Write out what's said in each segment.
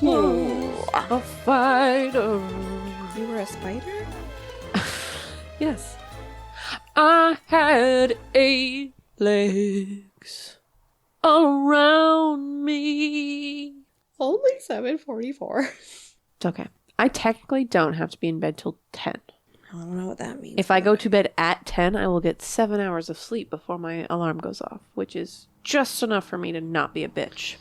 A fighter. You were a spider? Yes. I had 8 legs around me. Only 7:44. It's okay. I technically don't have to be in bed till 10. I don't know what that means. If I go to bed at 10, I will get 7 hours of sleep before my alarm goes off, which is just enough for me to not be a bitch.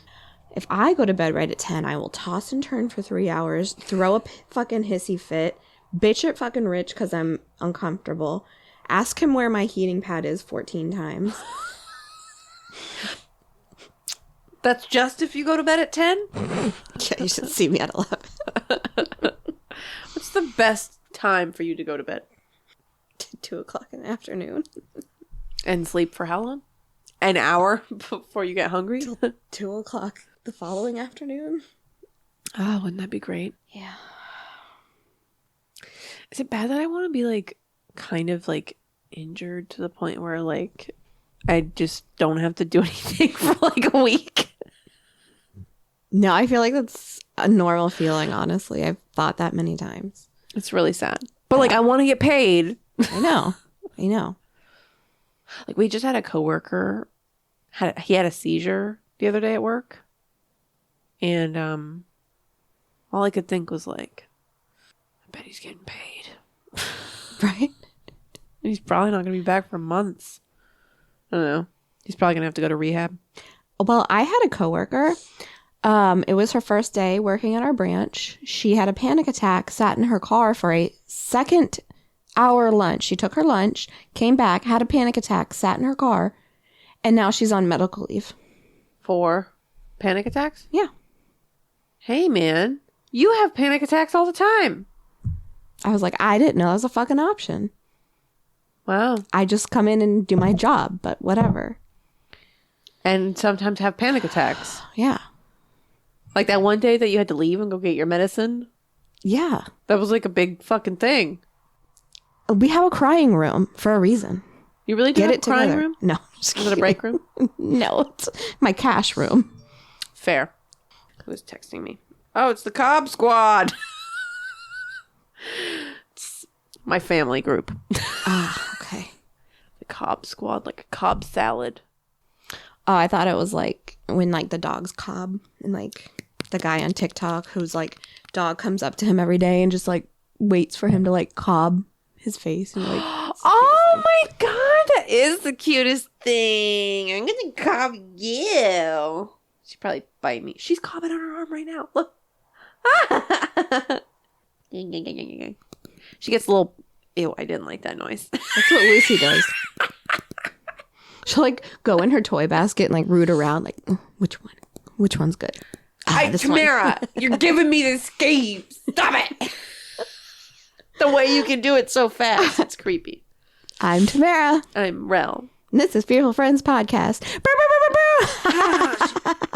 If I go to bed right at 10, I will toss and turn for 3 hours, throw a fucking hissy fit, bitch at fucking Rich because I'm uncomfortable, ask him where my heating pad is 14 times. That's just if you go to bed at 10? Yeah, you should see me at 11. What's the best time for you to go to bed? 2 o'clock in the afternoon. And sleep for how long? An hour before you get hungry? Till 2 o'clock the following afternoon. Oh, wouldn't that be great? Yeah. Is it bad that I want to be like kind of like injured to the point where like I just don't have to do anything for like a week? No, I feel like that's a normal feeling, honestly. I've thought that many times. It's really sad. But like I want to get paid. I know. Like we just had a coworker, he had a seizure the other day at work. And all I could think was like, I bet he's getting paid. Right? And he's probably not going to be back for months. I don't know. He's probably going to have to go to rehab. Well, I had a coworker. It was her first day working at our branch. She had a panic attack, sat in her car for a second hour lunch. She took her lunch, came back, had a panic attack, sat in her car, and now she's on medical leave. For panic attacks? Yeah. Hey, man, you have panic attacks all the time. I was like, I didn't know that was a fucking option. Wow. I just come in and do my job, but whatever. And sometimes have panic attacks. Yeah. Like that one day that you had to leave and go get your medicine? Yeah. That was like a big fucking thing. We have a crying room for a reason. You really do Get have it a crying together. room? No. Is it a break room? No, it's my cash room. Fair. Who's texting me? Oh, it's the Cobb Squad. It's my family group. Ah, okay. The Cobb Squad, like a Cobb salad. Oh, I thought it was like when like the dogs cob and like the guy on TikTok who's like dog comes up to him every day and just like waits for him to like cob his face and like. Oh my god, that is the cutest thing. I'm gonna cob you. She'd probably bite me. She's cobbing on her arm right now. Look. She gets a little. Ew, I didn't like that noise. That's what Lucy does. She'll like go in her toy basket and like root around like, which one? Which one's good? Hi, Tamara, you're giving me this game. Stop it. The way you can do it so fast. It's creepy. I'm Tamara. I'm Rell. And this is Fearful Friends Podcast. She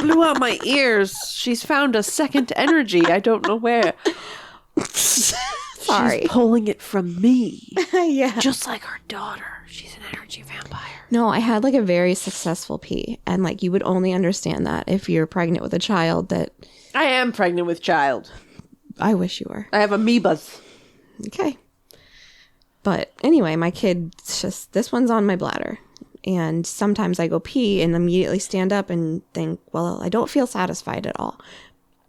blew out my ears. She's found a second energy. I don't know where. Sorry. She's pulling it from me. Yeah. Just like her daughter. She's an energy vampire. No, I had like a very successful pee. And like you would only understand that if you're pregnant with a child that... I am pregnant with child. I wish you were. I have amoebas. Okay. But anyway, my kid, just this one's on my bladder. And sometimes I go pee and immediately stand up and think, well, I don't feel satisfied at all.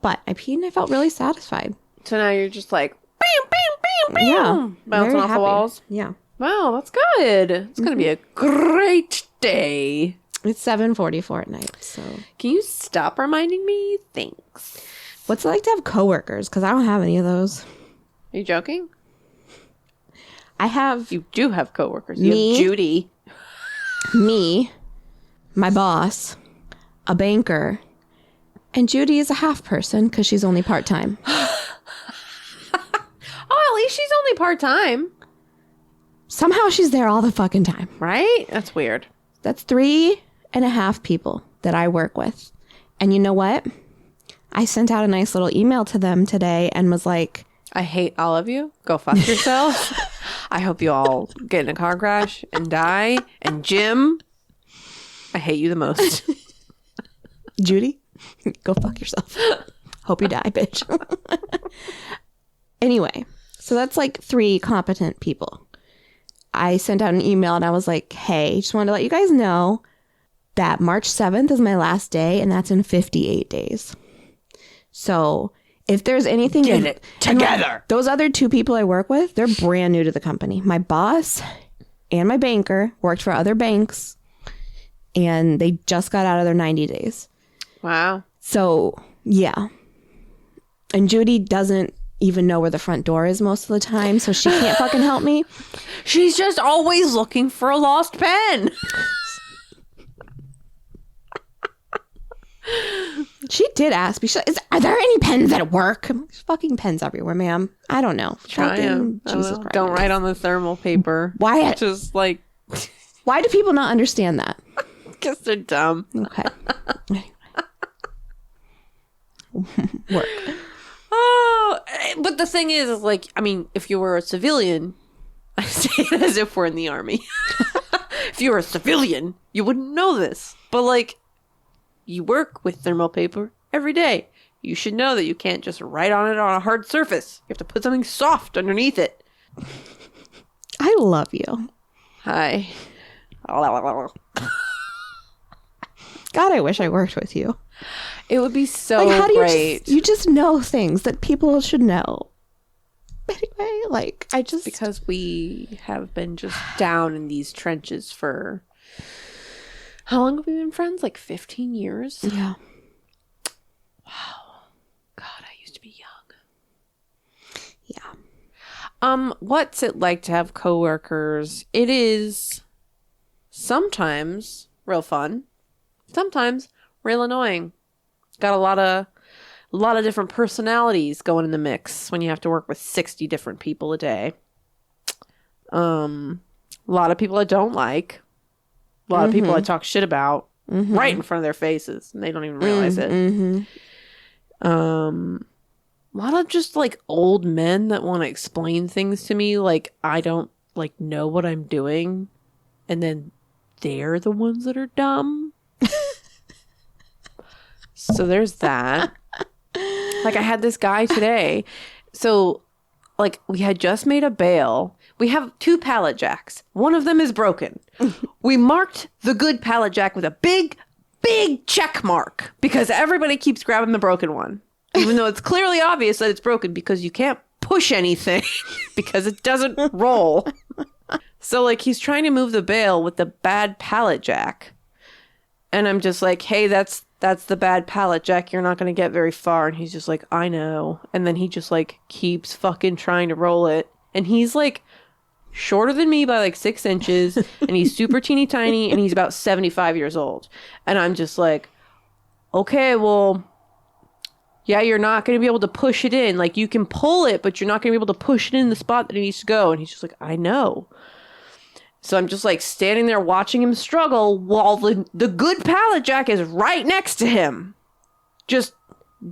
But I peed and I felt really satisfied. So now you're just like, bam, bam, bam, bam. Yeah. Bouncing very off happy. the walls. Yeah. Wow, that's good. It's going to be a great day. It's 7:44 at night, so... Can you stop reminding me? Thanks. What's it like to have coworkers? Because I don't have any of those. Are you joking? I have You do have coworkers. You Me? have Judy. me, my boss, a banker, and Judy is a half person because she's only part-time. Oh, at least she's only part-time. Somehow she's there all the fucking time. Right? That's weird. That's 3.5 people that I work with. And you know what? I sent out a nice little email to them today and was like, I hate all of you. Go fuck yourself. I hope you all get in a car crash and die. And Jim, I hate you the most. Judy, go fuck yourself. Hope you die, bitch. Anyway, so that's like 3 competent people. I sent out an email and I was like, hey, just wanted to let you guys know that March 7th is my last day, and that's in 58 days. So if there's anything... Get it together! Like, those other 2 people I work with, they're brand new to the company. My boss and my banker worked for other banks, and they just got out of their 90 days. Wow. So, yeah. And Judy doesn't even know where the front door is most of the time, so she can't fucking help me. She's just always looking for a lost pen. She did ask me, are there any pens at work? There's fucking pens everywhere, ma'am. I don't know. Try them. Don't write on the thermal paper. Why? Just like... Why do people not understand that? Because they're dumb. Okay. Anyway. Work. Oh, but the thing is like, I mean, if you were a civilian, I say it as if we're in the army. If you were a civilian, you wouldn't know this. But like, you work with thermal paper every day. You should know that you can't just write on it on a hard surface. You have to put something soft underneath it. I love you. Hi. God, I wish I worked with you. It would be so like, how do great. You just know things that people should know. Anyway, like, I just... Because we have been just down in these trenches for... How long have we been friends? Like 15 years? Yeah. Wow. God, I used to be young. Yeah. What's it like to have coworkers? It is sometimes real fun. Sometimes real annoying. Got a lot of different personalities going in the mix when you have to work with 60 different people a day. A lot of people I don't like. A lot of people I talk shit about right in front of their faces, and they don't even realize it. A lot of just like old men that want to explain things to me like I don't like know what I'm doing, and then they're the ones that are dumb. So there's that. Like I had this guy today. So like we had just made a bale. We have 2 pallet jacks. One of them is broken. We marked the good pallet jack with a big, big check mark because everybody keeps grabbing the broken one. Even though it's clearly obvious that it's broken because you can't push anything because it doesn't roll. So like he's trying to move the bale with the bad pallet jack. And I'm just like, hey, that's the bad pallet jack. You're not going to get very far. And he's just like, I know. And then he just like keeps fucking trying to roll it. And he's like shorter than me by like 6 inches. And he's super teeny tiny. And he's about 75 years old. And I'm just like, okay, well, yeah, you're not going to be able to push it in. Like you can pull it, but you're not going to be able to push it in the spot that it needs to go. And he's just like, I know. So I'm just like standing there watching him struggle while the good pallet jack is right next to him. Just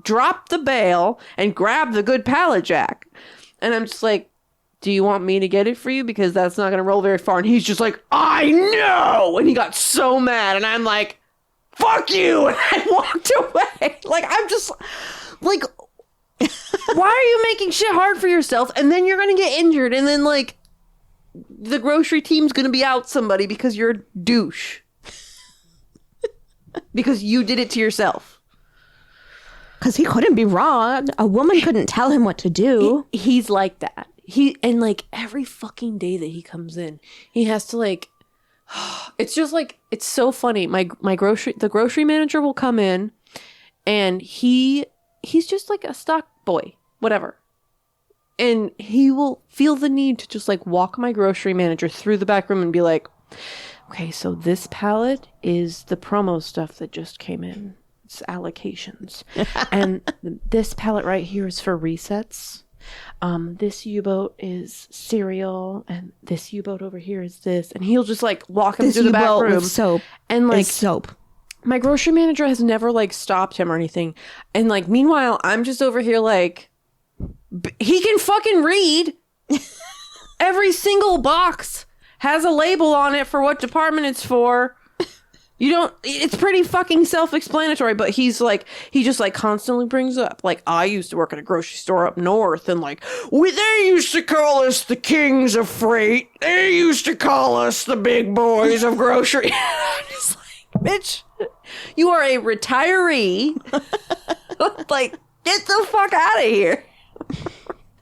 drop the bale and grab the good pallet jack. And I'm just like, do you want me to get it for you? Because that's not going to roll very far. And he's just like, I know. And he got so mad. And I'm like, fuck you. And I walked away. Like, I'm just like, why are you making shit hard for yourself? And then you're going to get injured. And then like, the grocery team's gonna be out somebody because you're a douche. Because you did it to yourself. Because he couldn't be wrong. A woman couldn't tell him what to do. He's like that. And like every fucking day that he comes in, he has to like, it's just like, it's so funny. The grocery manager will come in and he's just like a stock boy, whatever. And he will feel the need to just like walk my grocery manager through the back room and be like, okay, so this pallet is the promo stuff that just came in. It's allocations. And this pallet right here is for resets. This U-boat is cereal. And this U-boat over here is this. And he'll just like walk him through the back room. With soap. And like soap. My grocery manager has never like stopped him or anything. And like, meanwhile, I'm just over here like, he can fucking read. Every single box has a label on it for what department it's for. You don't, it's pretty fucking self-explanatory, but he's like, he just like constantly brings up, like, I used to work at a grocery store up north, and like, they used to call us the kings of freight. They used to call us the big boys of grocery. I'm just like, bitch, you are a retiree. Like, get the fuck out of here.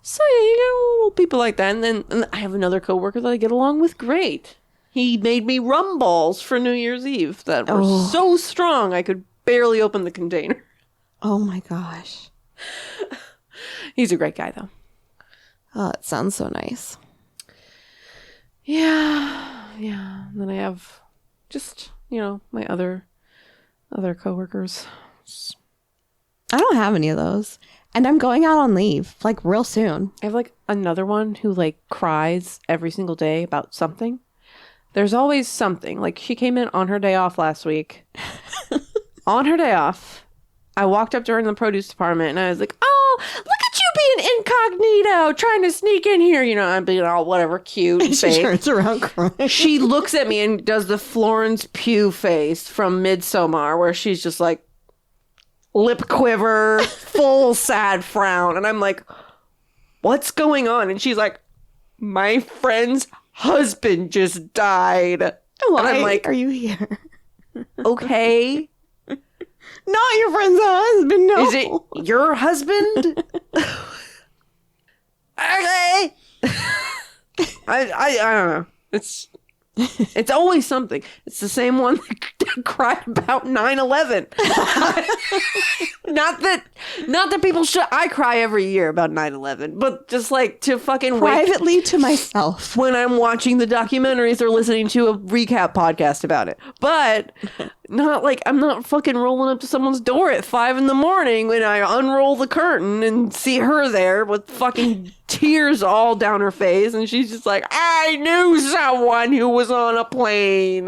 So yeah, you know, people like that. And I have another coworker that I get along with great. He made me rum balls for New Year's Eve that were so strong I could barely open the container. Oh my gosh. He's a great guy, though. Oh, it sounds so nice. Yeah. And then I have just, you know, my other coworkers. I don't have any of those. And I'm going out on leave, like, real soon. I have, like, another one who, like, cries every single day about something. There's always something. Like, she came in on her day off last week. On her day off, I walked up to her in the produce department, and I was like, oh, look at you being incognito, trying to sneak in here. You know, I'm being all whatever, cute and She fake. turns around crying. She looks at me and does the Florence Pugh face from Midsommar, where she's just like, lip quiver, full sad frown. And I'm like, what's going on? And she's like, my friend's husband just died. Why and I'm like, are you here? okay. Not your friend's husband, no. Is it your husband? Okay. I don't know. It's always something. It's the same one that cried about 9/11. Not that people should. I cry every year about 9/11, but just like to fucking privately to myself when I'm watching the documentaries or listening to a recap podcast about it. But not like I'm not fucking rolling up to someone's door at 5 a.m. when I unroll the curtain and see her there with fucking tears all down her face, and she's just like, I knew someone who was on a plane.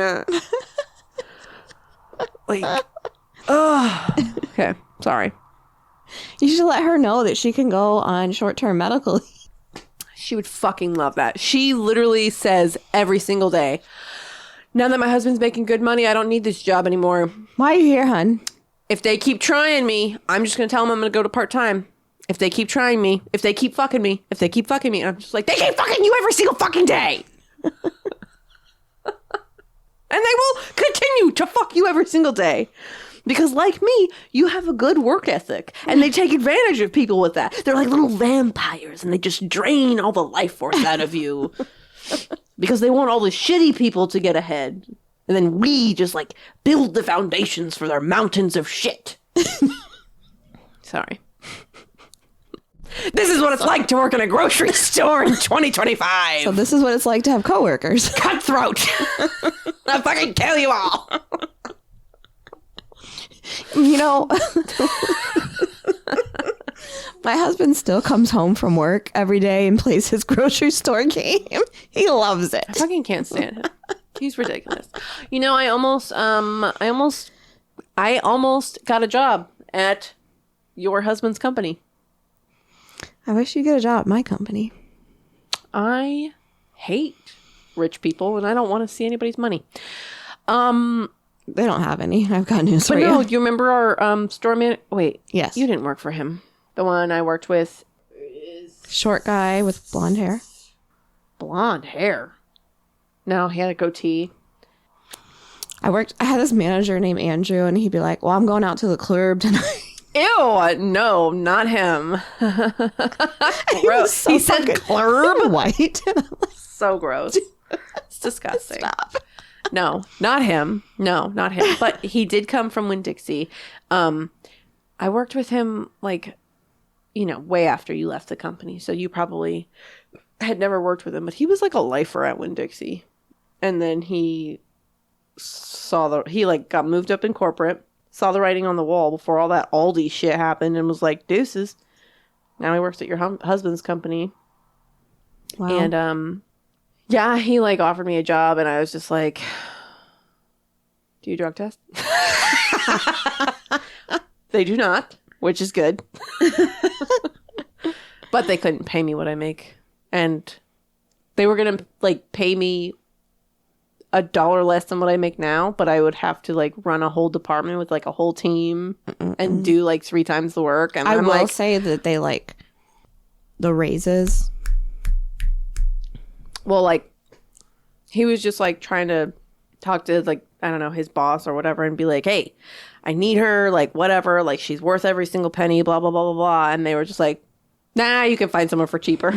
Like, okay, sorry. You should let her know that she can go on short-term medical leave. She would fucking love that. She literally says every single day, now that my husband's making good money, I don't need this job anymore. Why are you here, hun? If they keep trying me, I'm just going to tell them I'm going to go to part-time. If they keep trying me, if they keep fucking me, if they keep fucking me. And I'm just like, they keep fucking you every single fucking day. And they will continue to fuck you every single day. Because like me, you have a good work ethic. And they take advantage of people with that. They're like little vampires. And they just drain all the life force out of you. Because they want all the shitty people to get ahead. And then we just like build the foundations for their mountains of shit. Sorry. This is what it's like to work in a grocery store in 2025. So this is what it's like to have coworkers. Cutthroat. I'll fucking kill you all. You know, my husband still comes home from work every day and plays his grocery store game. He loves it. I fucking can't stand him. He's ridiculous. You know, I almost got a job at your husband's company. I wish you get a job at my company. I hate rich people, and I don't want to see anybody's money. They don't have any. I've got news for But you. no, do you remember our store man? Wait, Yes. you didn't work for him. The one I worked with Short guy with blonde hair. blonde hair. No, he had a goatee. I had this manager named Andrew, and he'd be like, well, I'm going out to the club tonight. Ew, no, not him. Gross. So He said club. White. So gross. It's disgusting. Stop. No, not him. No, not him. But he did come from Winn-Dixie. I worked with him, like, you know, way after you left the company. So you probably had never worked with him. But he was like a lifer at Winn-Dixie. And then he got moved up in corporate, saw the writing on the wall before all that Aldi shit happened, and was like, deuces. Now he works at your husband's company. Wow. And, yeah, he like offered me a job, and I was just like, do you drug test? They do not, which is good. But they couldn't pay me what I make. And they were going to like pay me $1 less than what I make now, but I would have to like run a whole department with like a whole team and do like 3 times the work. And I I'm will like, say that they like the raises. well, like he was just like trying to talk to like, I don't know, his boss or whatever and be like, hey, I need her, like whatever, like she's worth every single penny, blah, blah, blah, blah, blah. And they were just like, nah, you can find someone for cheaper.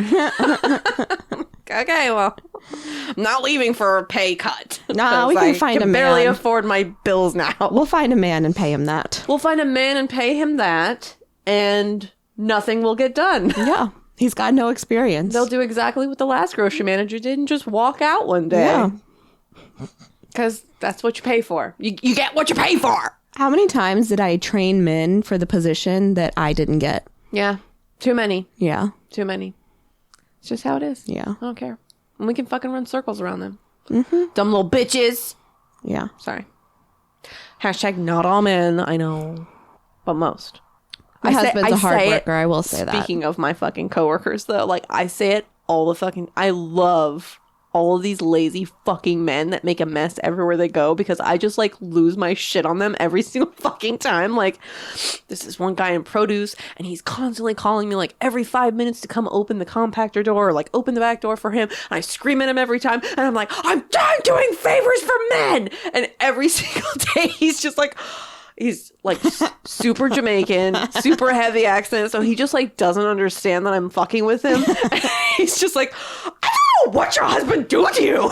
Okay, well, I'm not leaving for a pay cut. No, we can find a man. Barely afford my bills now. We'll find a man and pay him that. We'll find a man and pay him that, and nothing will get done. Yeah. He's got no experience. They'll do exactly what the last grocery manager did and just walk out one day. Yeah. Because that's what you pay for. You get what you pay for. How many times did I train men for the position that I didn't get? Yeah. Too many. Yeah. Too many. It's just how it is. Yeah. I don't care. And we can fucking run circles around them. Mm-hmm. Dumb little bitches. Yeah. Sorry. Hashtag not all men, I know. But most. My husband's a hard worker, I will say Speaking that. Speaking of my fucking coworkers, though, like, I say it all the fucking... I love all of these lazy fucking men that make a mess everywhere they go because I just, like, lose my shit on them every single fucking time. Like, this is one guy in produce, and he's constantly calling me, like, every 5 minutes to come open the compactor door or, like, open the back door for him. And I scream at him every time, and I'm like, I'm done doing favors for men! And every single day, he's just like... He's like super Jamaican, super heavy accent. So he just like doesn't understand that I'm fucking with him. He's just like, I don't know what your husband do to you.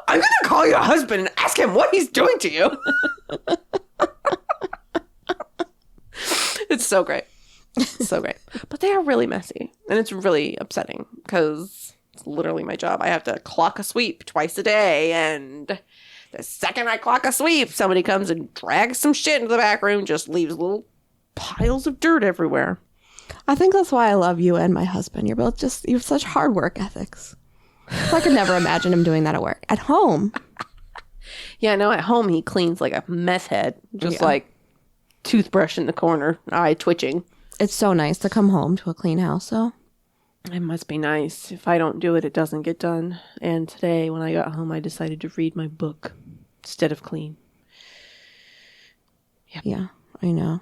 I'm going to call your husband and ask him what he's doing to you. It's so great. So great. But they are really messy. And it's really upsetting because it's literally my job. I have to clock a sweep twice a day. And the second I clock a sweep, somebody comes and drags some shit into the back room, just leaves little piles of dirt everywhere. I think that's why I love you and my husband. You're both just, you have such hard work ethics. I could never imagine him doing that at work. At home. Yeah, no, at home he cleans like a meth head. Just like toothbrush in the corner, eye twitching. It's so nice to come home to a clean house, though. It must be nice. If I don't do it, it doesn't get done. And today, when I got home, I decided to read my book instead of clean. Yep. Yeah, I know.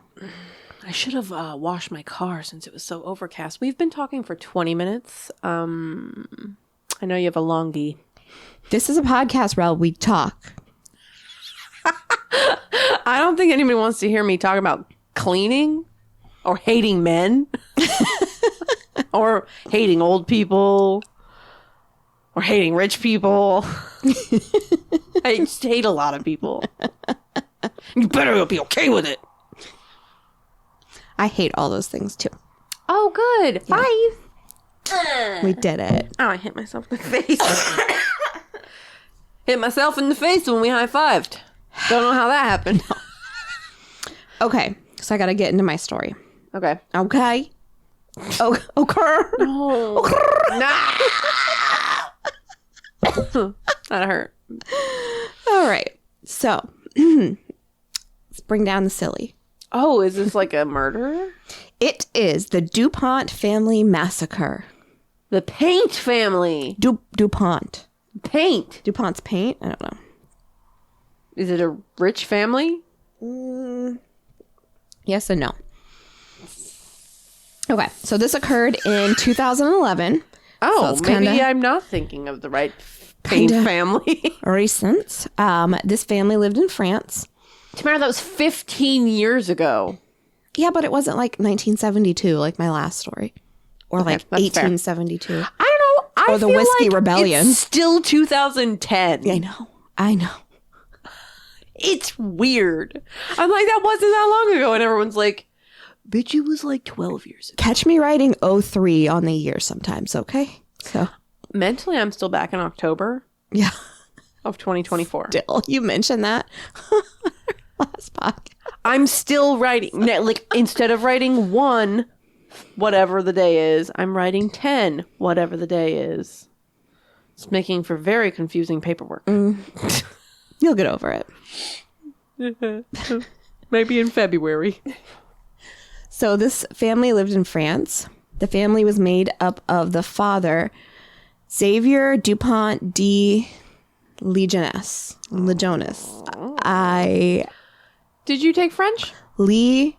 I should have washed my car since it was so overcast. We've been talking for 20 minutes. I know you have a longie. This is a podcast, Rell. We talk. I don't think anybody wants to hear me talk about cleaning or hating men. Or hating old people. Or hating rich people. I just hate a lot of people. You better be okay with it. I hate all those things, too. Oh, good. Yeah. 5. We did it. Oh, I hit myself in the face. Hit myself in the face when we high-fived. Don't know how that happened. Okay, so I got to get into my story. Okay. Okay. Oh, okay. No. Nah. That hurt. All right. So, let's bring down the silly. Oh, is this like a murder? It is the Dupont family massacre. The Paint family. Dupont. Paint. DuPont's paint? I don't know. Is it a rich family? Yes and no. Okay, so this occurred in 2011. Oh, so maybe I'm not thinking of the right Paint family. Recent. This family lived in France. Tamara, that was 15 years ago. Yeah, but it wasn't like 1972, like my last story. Or Okay, like that's 1872. fair. I don't know. Or the Whiskey Rebellion. It's still 2010. I know. It's weird. I'm like, that wasn't that long ago. And everyone's like, bitch, it was like 12 years ago. Catch me writing 03 on the year sometimes, okay? So mentally, I'm still back in October. Yeah. Of 2024. Still, you mentioned that last podcast. I'm still writing. Like, instead of writing 1, whatever the day is, I'm writing 10, whatever the day is. It's making for very confusing paperwork. You'll get over it. Maybe in February. So this family lived in France. The family was made up of the father, Xavier Dupont de Legionis. Did you take French? Lee.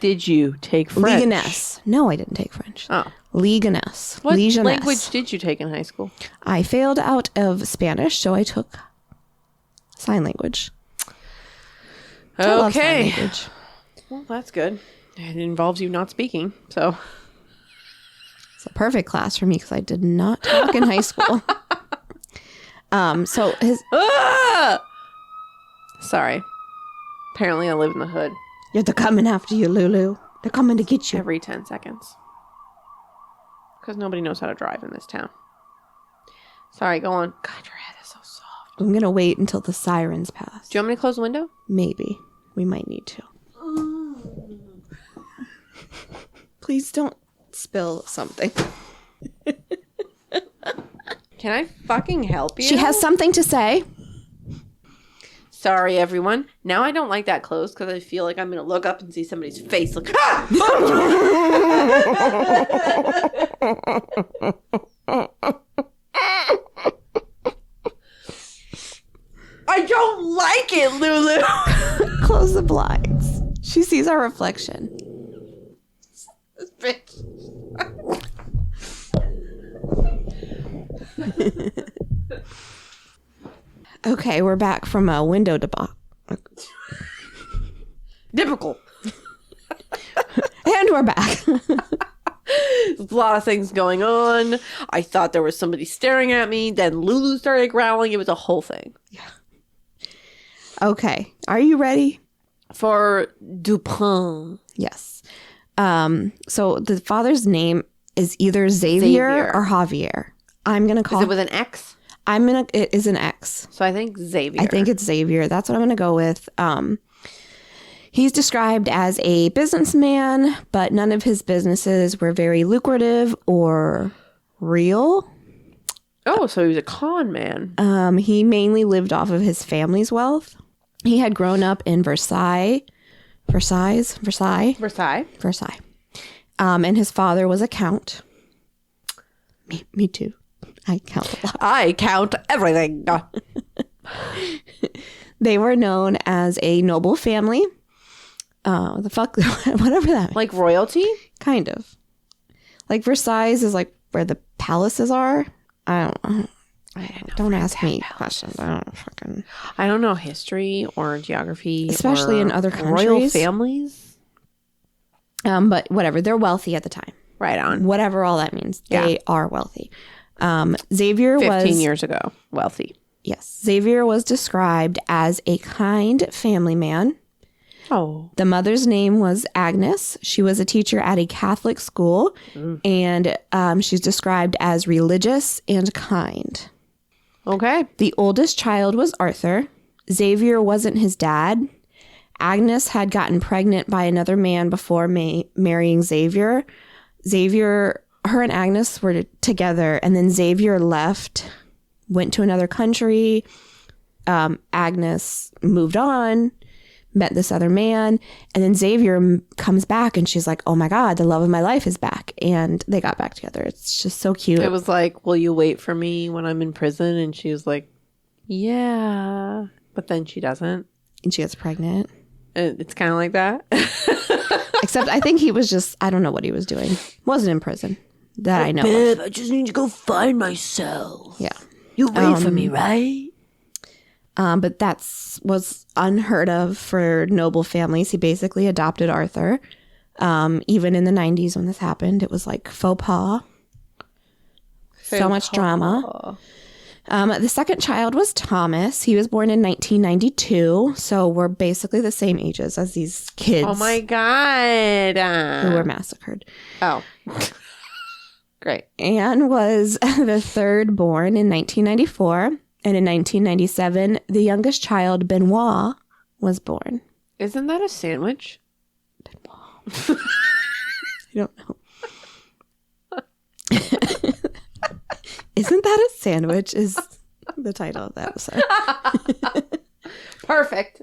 Did you take French? Legioness. No, I didn't take French. Oh. Legioness. What Legioness. language did you take in high school? I failed out of Spanish, so I took sign language. I love sign language. Well, that's good. It involves you not speaking, so. It's a perfect class for me because I did not talk in high school. So his... Sorry. Apparently I live in the hood. They're coming after you, Lulu. They're coming to get you. Every 10 seconds. Because nobody knows how to drive in this town. Sorry, go on. God, your head is so soft. I'm going to wait until the sirens pass. Do you want me to close the window? Maybe. We might need to. Please don't spill something. Can I fucking help you? She has something to say. Sorry, everyone. Now I don't like that close because I feel like I'm going to look up and see somebody's face. Like, ah! I don't like it, Lulu. Close the blinds. She sees our reflection. This bitch. Okay, we're back from a window debacle. Typical. And we're back. There's a lot of things going on. I thought there was somebody staring at me. Then Lulu started growling. It was a whole thing. Yeah. Okay. Are you ready? For Dupont. Yes. So the father's name is either Xavier or Javier. I'm going to call it with an X? It is an X. So I think Xavier. I think it's Xavier. That's what I'm going to go with. He's described as a businessman, but none of his businesses were very lucrative or real. Oh, so he was a con man. He mainly lived off of his family's wealth. He had grown up in Versailles. And his father was a count. Me too. I count a lot. I count everything. They were known as a noble family. The fuck, whatever that means. Like royalty? Kind of. Like Versailles is like where the palaces are. I don't ask me questions. I don't know history or geography. Especially in other countries. Royal families. But whatever. They're wealthy at the time. Right on. Whatever all that means. They are wealthy. Xavier 15 years ago. Wealthy. Yes. Xavier was described as a kind family man. Oh. The mother's name was Agnes. She was a teacher at a Catholic school. And she's described as religious and kind. Okay. The oldest child was Arthur. Xavier wasn't his dad. Agnes had gotten pregnant by another man before marrying Xavier. Her and Agnes were together, and then Xavier left, went to another country. Agnes moved on, met this other man, and then Xavier comes back, and she's like, oh my God, the love of my life is back. And they got back together. It's just so cute. It was like, will you wait for me when I'm in prison? And she was like, yeah. But then she doesn't. And she gets pregnant. It's kind of like that. Except I think he was just, I don't know what he was doing. Wasn't in prison that I know Babe, I just need to go find myself. Yeah. You wait for me, right? But was unheard of for noble families. He basically adopted Arthur. Even in the 90s when this happened, it was like faux pas. So much drama. The second child was Thomas. He was born in 1992. So we're basically the same ages as these kids. Oh my God. Who were massacred. Oh. Great. Anne was the third born in 1994. And in 1997, the youngest child, Benoit, was born. Isn't that a sandwich? Benoit. I don't know. Isn't that a sandwich is the title of the episode. Perfect.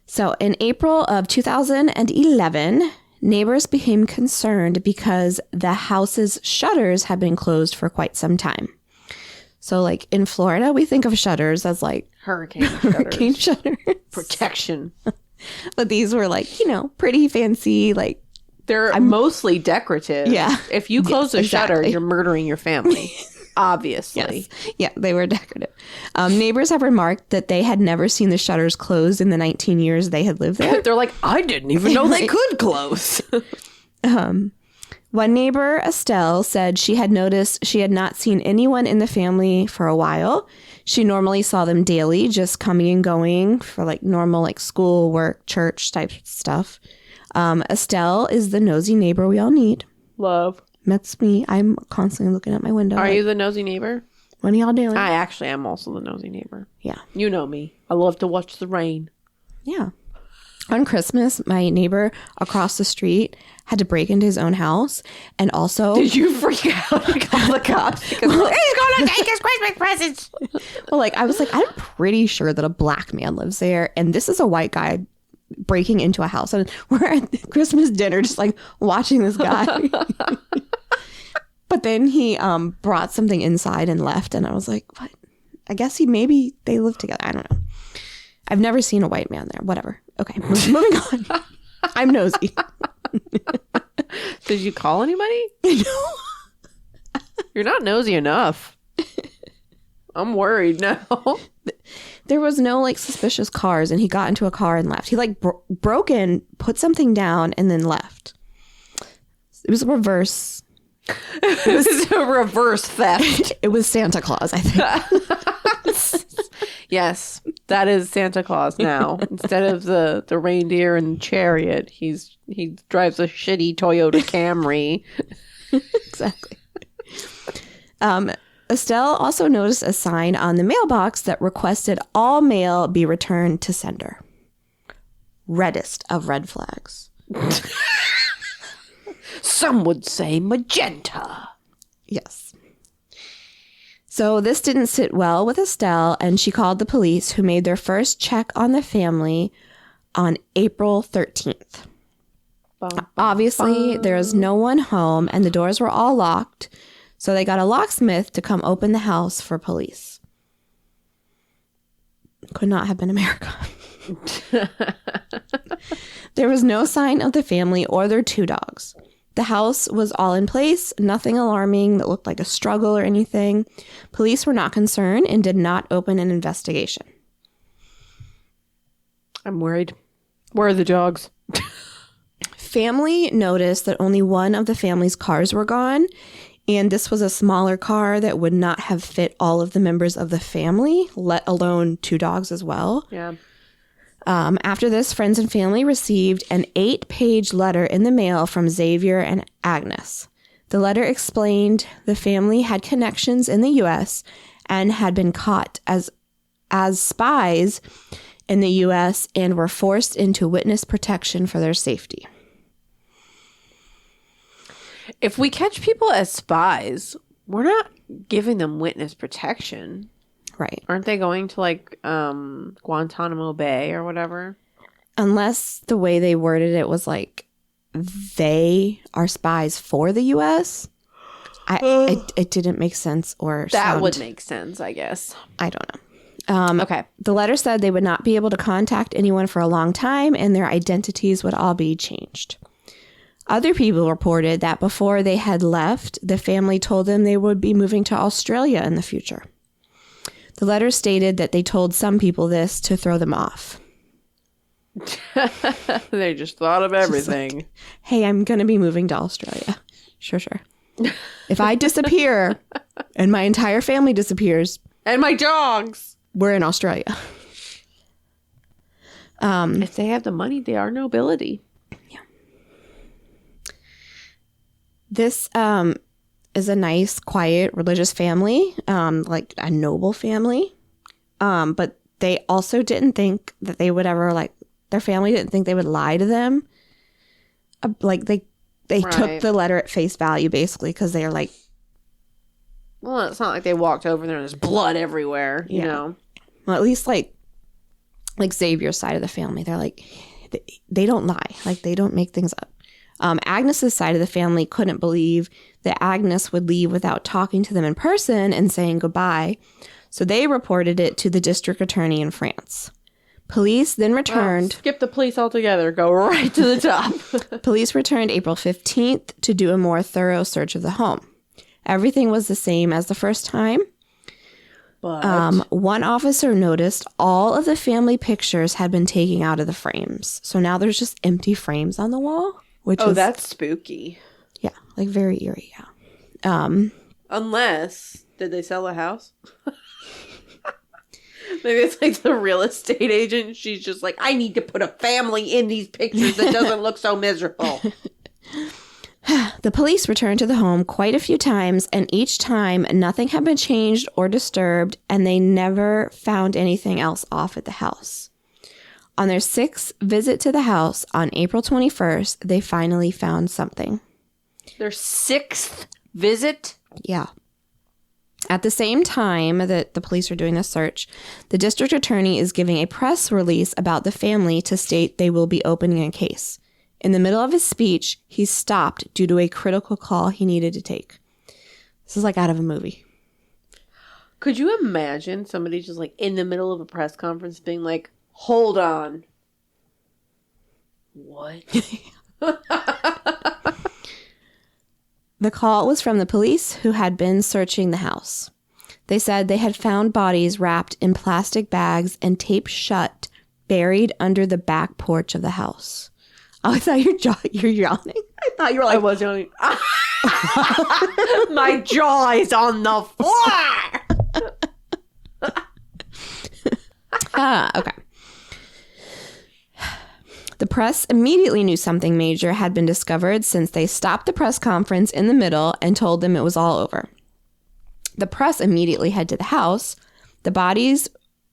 So in April of 2011, Neighbors became concerned because the house's shutters had been closed for quite some time. So, like, in Florida, we think of shutters as, like, hurricane shutters. Protection. But these were, like, pretty fancy, like... They're mostly decorative. Yeah. If you close a shutter, you're murdering your family. Obviously. Yes. Yeah, they were decorative. Neighbors have remarked that they had never seen the shutters closed in the 19 years they had lived there. They're like, I didn't even know they could close. One neighbor, Estelle, said she had noticed she had not seen anyone in the family for a while. She normally saw them daily, just coming and going for like normal like school, work, church type stuff. Estelle is the nosy neighbor we all need. Love. That's me. I'm constantly looking at my window. Are you the nosy neighbor? What are y'all doing? I actually am also the nosy neighbor. Yeah. You know me. I love to watch the rain. Yeah. On Christmas, my neighbor across the street had to break into his own house. And also... Did you freak out and call the cops? Because he's going to take his Christmas presents. Well, like, I was like, I'm pretty sure that a black man lives there. And this is a white guy breaking into a house. And we're at Christmas dinner just, like, watching this guy. But then he brought something inside and left. And I was like, what? I guess maybe they live together. I don't know. I've never seen a white man there. Whatever. Okay, moving on. I'm nosy. Did you call anybody? No. You're not nosy enough. I'm worried now. There was no like suspicious cars, and he got into a car and left. He like broke in, put something down, and then left. It was a reverse. It was a reverse theft. It was Santa Claus, I think. Yes, that is Santa Claus now. Instead of the reindeer and chariot, he drives a shitty Toyota Camry. Exactly. Estelle also noticed a sign on the mailbox that requested all mail be returned to sender. Reddest of red flags. Some would say magenta. Yes. So this didn't sit well with Estelle, and she called the police, who made their first check on the family on April 13th. Obviously, there was no one home, and the doors were all locked, so they got a locksmith to come open the house for police. Could not have been America. There was no sign of the family or their 2 dogs. The house was all in place, nothing alarming that looked like a struggle or anything. Police were not concerned and did not open an investigation. I'm worried. Where are the dogs? Family noticed that only one of the family's cars were gone, and this was a smaller car that would not have fit all of the members of the family, let alone 2 dogs as well. Yeah. After this, friends and family received an 8-page letter in the mail from Xavier and Agnes. The letter explained the family had connections in the U.S. and had been caught as spies in the U.S. and were forced into witness protection for their safety. If we catch people as spies, we're not giving them witness protection. Right. Aren't they going to like Guantanamo Bay or whatever? Unless the way they worded it was like they are spies for the U.S. It didn't make sense or that would make sense, I guess. I don't know. Okay. The letter said they would not be able to contact anyone for a long time and their identities would all be changed. Other people reported that before they had left, the family told them they would be moving to Australia in the future. The letter stated that they told some people this to throw them off. They just thought of everything. Like, hey, I'm going to be moving to Australia. Sure. If I disappear and my entire family disappears. And my dogs. We're in Australia. If they have the money, they are nobility. Yeah. This is a nice, quiet, religious family, like a noble family. But they also didn't think that they would ever, like, their family didn't think they would lie to them. Like, they took the letter at face value, basically, because they are like... Well, it's not like they walked over there and there's blood everywhere, you know? Well, at least, like Xavier's side of the family, they're like, they don't lie. Like, they don't make things up. Agnes's side of the family couldn't believe that Agnes would leave without talking to them in person and saying goodbye, so they reported it to the district attorney in France. Police then returned... skip the police altogether. Go right to the top. Police returned April 15th to do a more thorough search of the home. Everything was the same as the first time. But one officer noticed all of the family pictures had been taken out of the frames. So now there's just empty frames on the wall. Which is, that's spooky. Yeah, like very eerie, yeah. Unless, did they sell the house? Maybe it's like the real estate agent. She's just like, I need to put a family in these pictures that doesn't look so miserable. The police returned to the home quite a few times, and each time nothing had been changed or disturbed, and they never found anything else off at the house. On their sixth visit to the house on April 21st, they finally found something. Their sixth visit? Yeah. At the same time that the police are doing this search, the district attorney is giving a press release about the family to state they will be opening a case. In the middle of his speech, he stopped due to a critical call he needed to take. This is like out of a movie. Could you imagine somebody just like in the middle of a press conference being like, hold on. What? The call was from the police who had been searching the house. They said they had found bodies wrapped in plastic bags and taped shut, buried under the back porch of the house. Oh, I thought you're yawning. I thought you were like... I was yawning. My jaw is on the floor! Okay. The press immediately knew something major had been discovered since they stopped the press conference in the middle and told them it was all over. The press immediately headed to the house. The bodies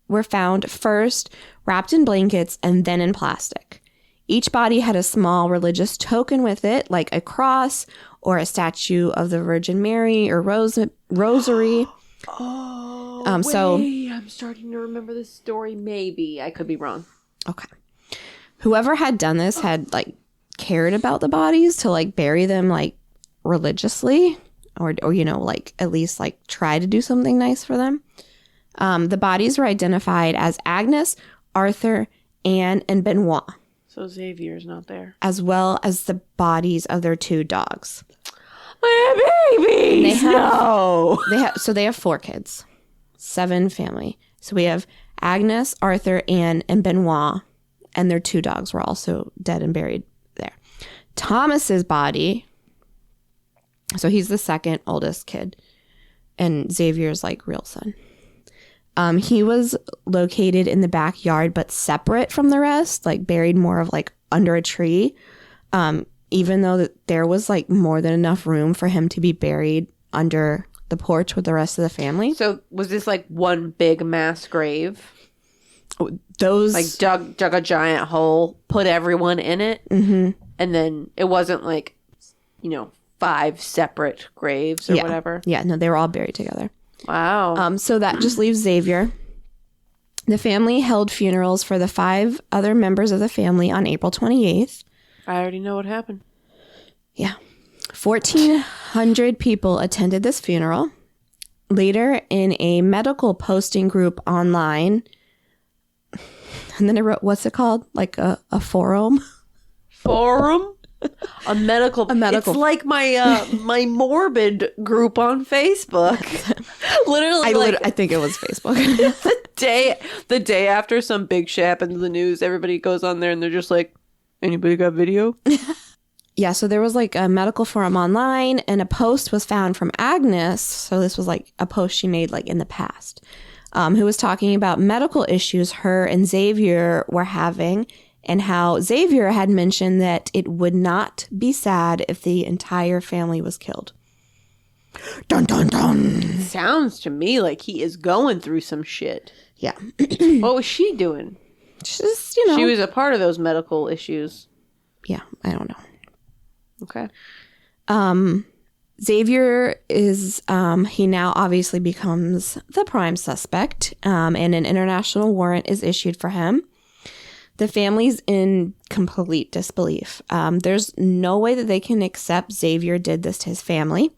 were found first wrapped in blankets and then in plastic. Each body had a small religious token with it, like a cross or a statue of the Virgin Mary or rosary. So I'm starting to remember this story. Maybe I could be wrong. Okay. Whoever had done this had like cared about the bodies to like bury them like religiously or you know, like at least like try to do something nice for them. The bodies were identified as Agnes, Arthur, Anne, and Benoit. So Xavier's not there. As well as the bodies of their two dogs. My babies! They have 4 kids. 7 family. So we have Agnes, Arthur, Anne, and Benoit. And their 2 dogs were also dead and buried there. Thomas's body, so he's the second oldest kid, and Xavier's like real son. He was located in the backyard, but separate from the rest, like buried more of like under a tree. Even though that there was like more than enough room for him to be buried under the porch with the rest of the family. So was this like one big mass grave? Those like dug a giant hole, put everyone in it, and then it wasn't like, 5 separate graves or whatever. Yeah, no, they were all buried together. Wow. So that just leaves Xavier. The family held funerals for the 5 other members of the family on April 28th. I already know what happened. Yeah. 1,400 people attended this funeral. Later, in a medical posting group online, and then I wrote, what's it called? Like a forum? Forum? A medical. It's like my my morbid group on Facebook. Literally, I think it was Facebook. the day after some big shit happens in the news, everybody goes on there and they're just like, anybody got video? Yeah, so there was like a medical forum online, and a post was found from Agnes. So this was like a post she made like in the past, who was talking about medical issues her and Xavier were having, and how Xavier had mentioned that it would not be sad if the entire family was killed. Dun, dun, dun. Sounds to me like he is going through some shit. Yeah. What was she doing? Just, She was a part of those medical issues. Yeah, I don't know. Okay. Xavier is, he now obviously becomes the prime suspect, and an international warrant is issued for him. The family's in complete disbelief. There's no way that they can accept Xavier did this to his family.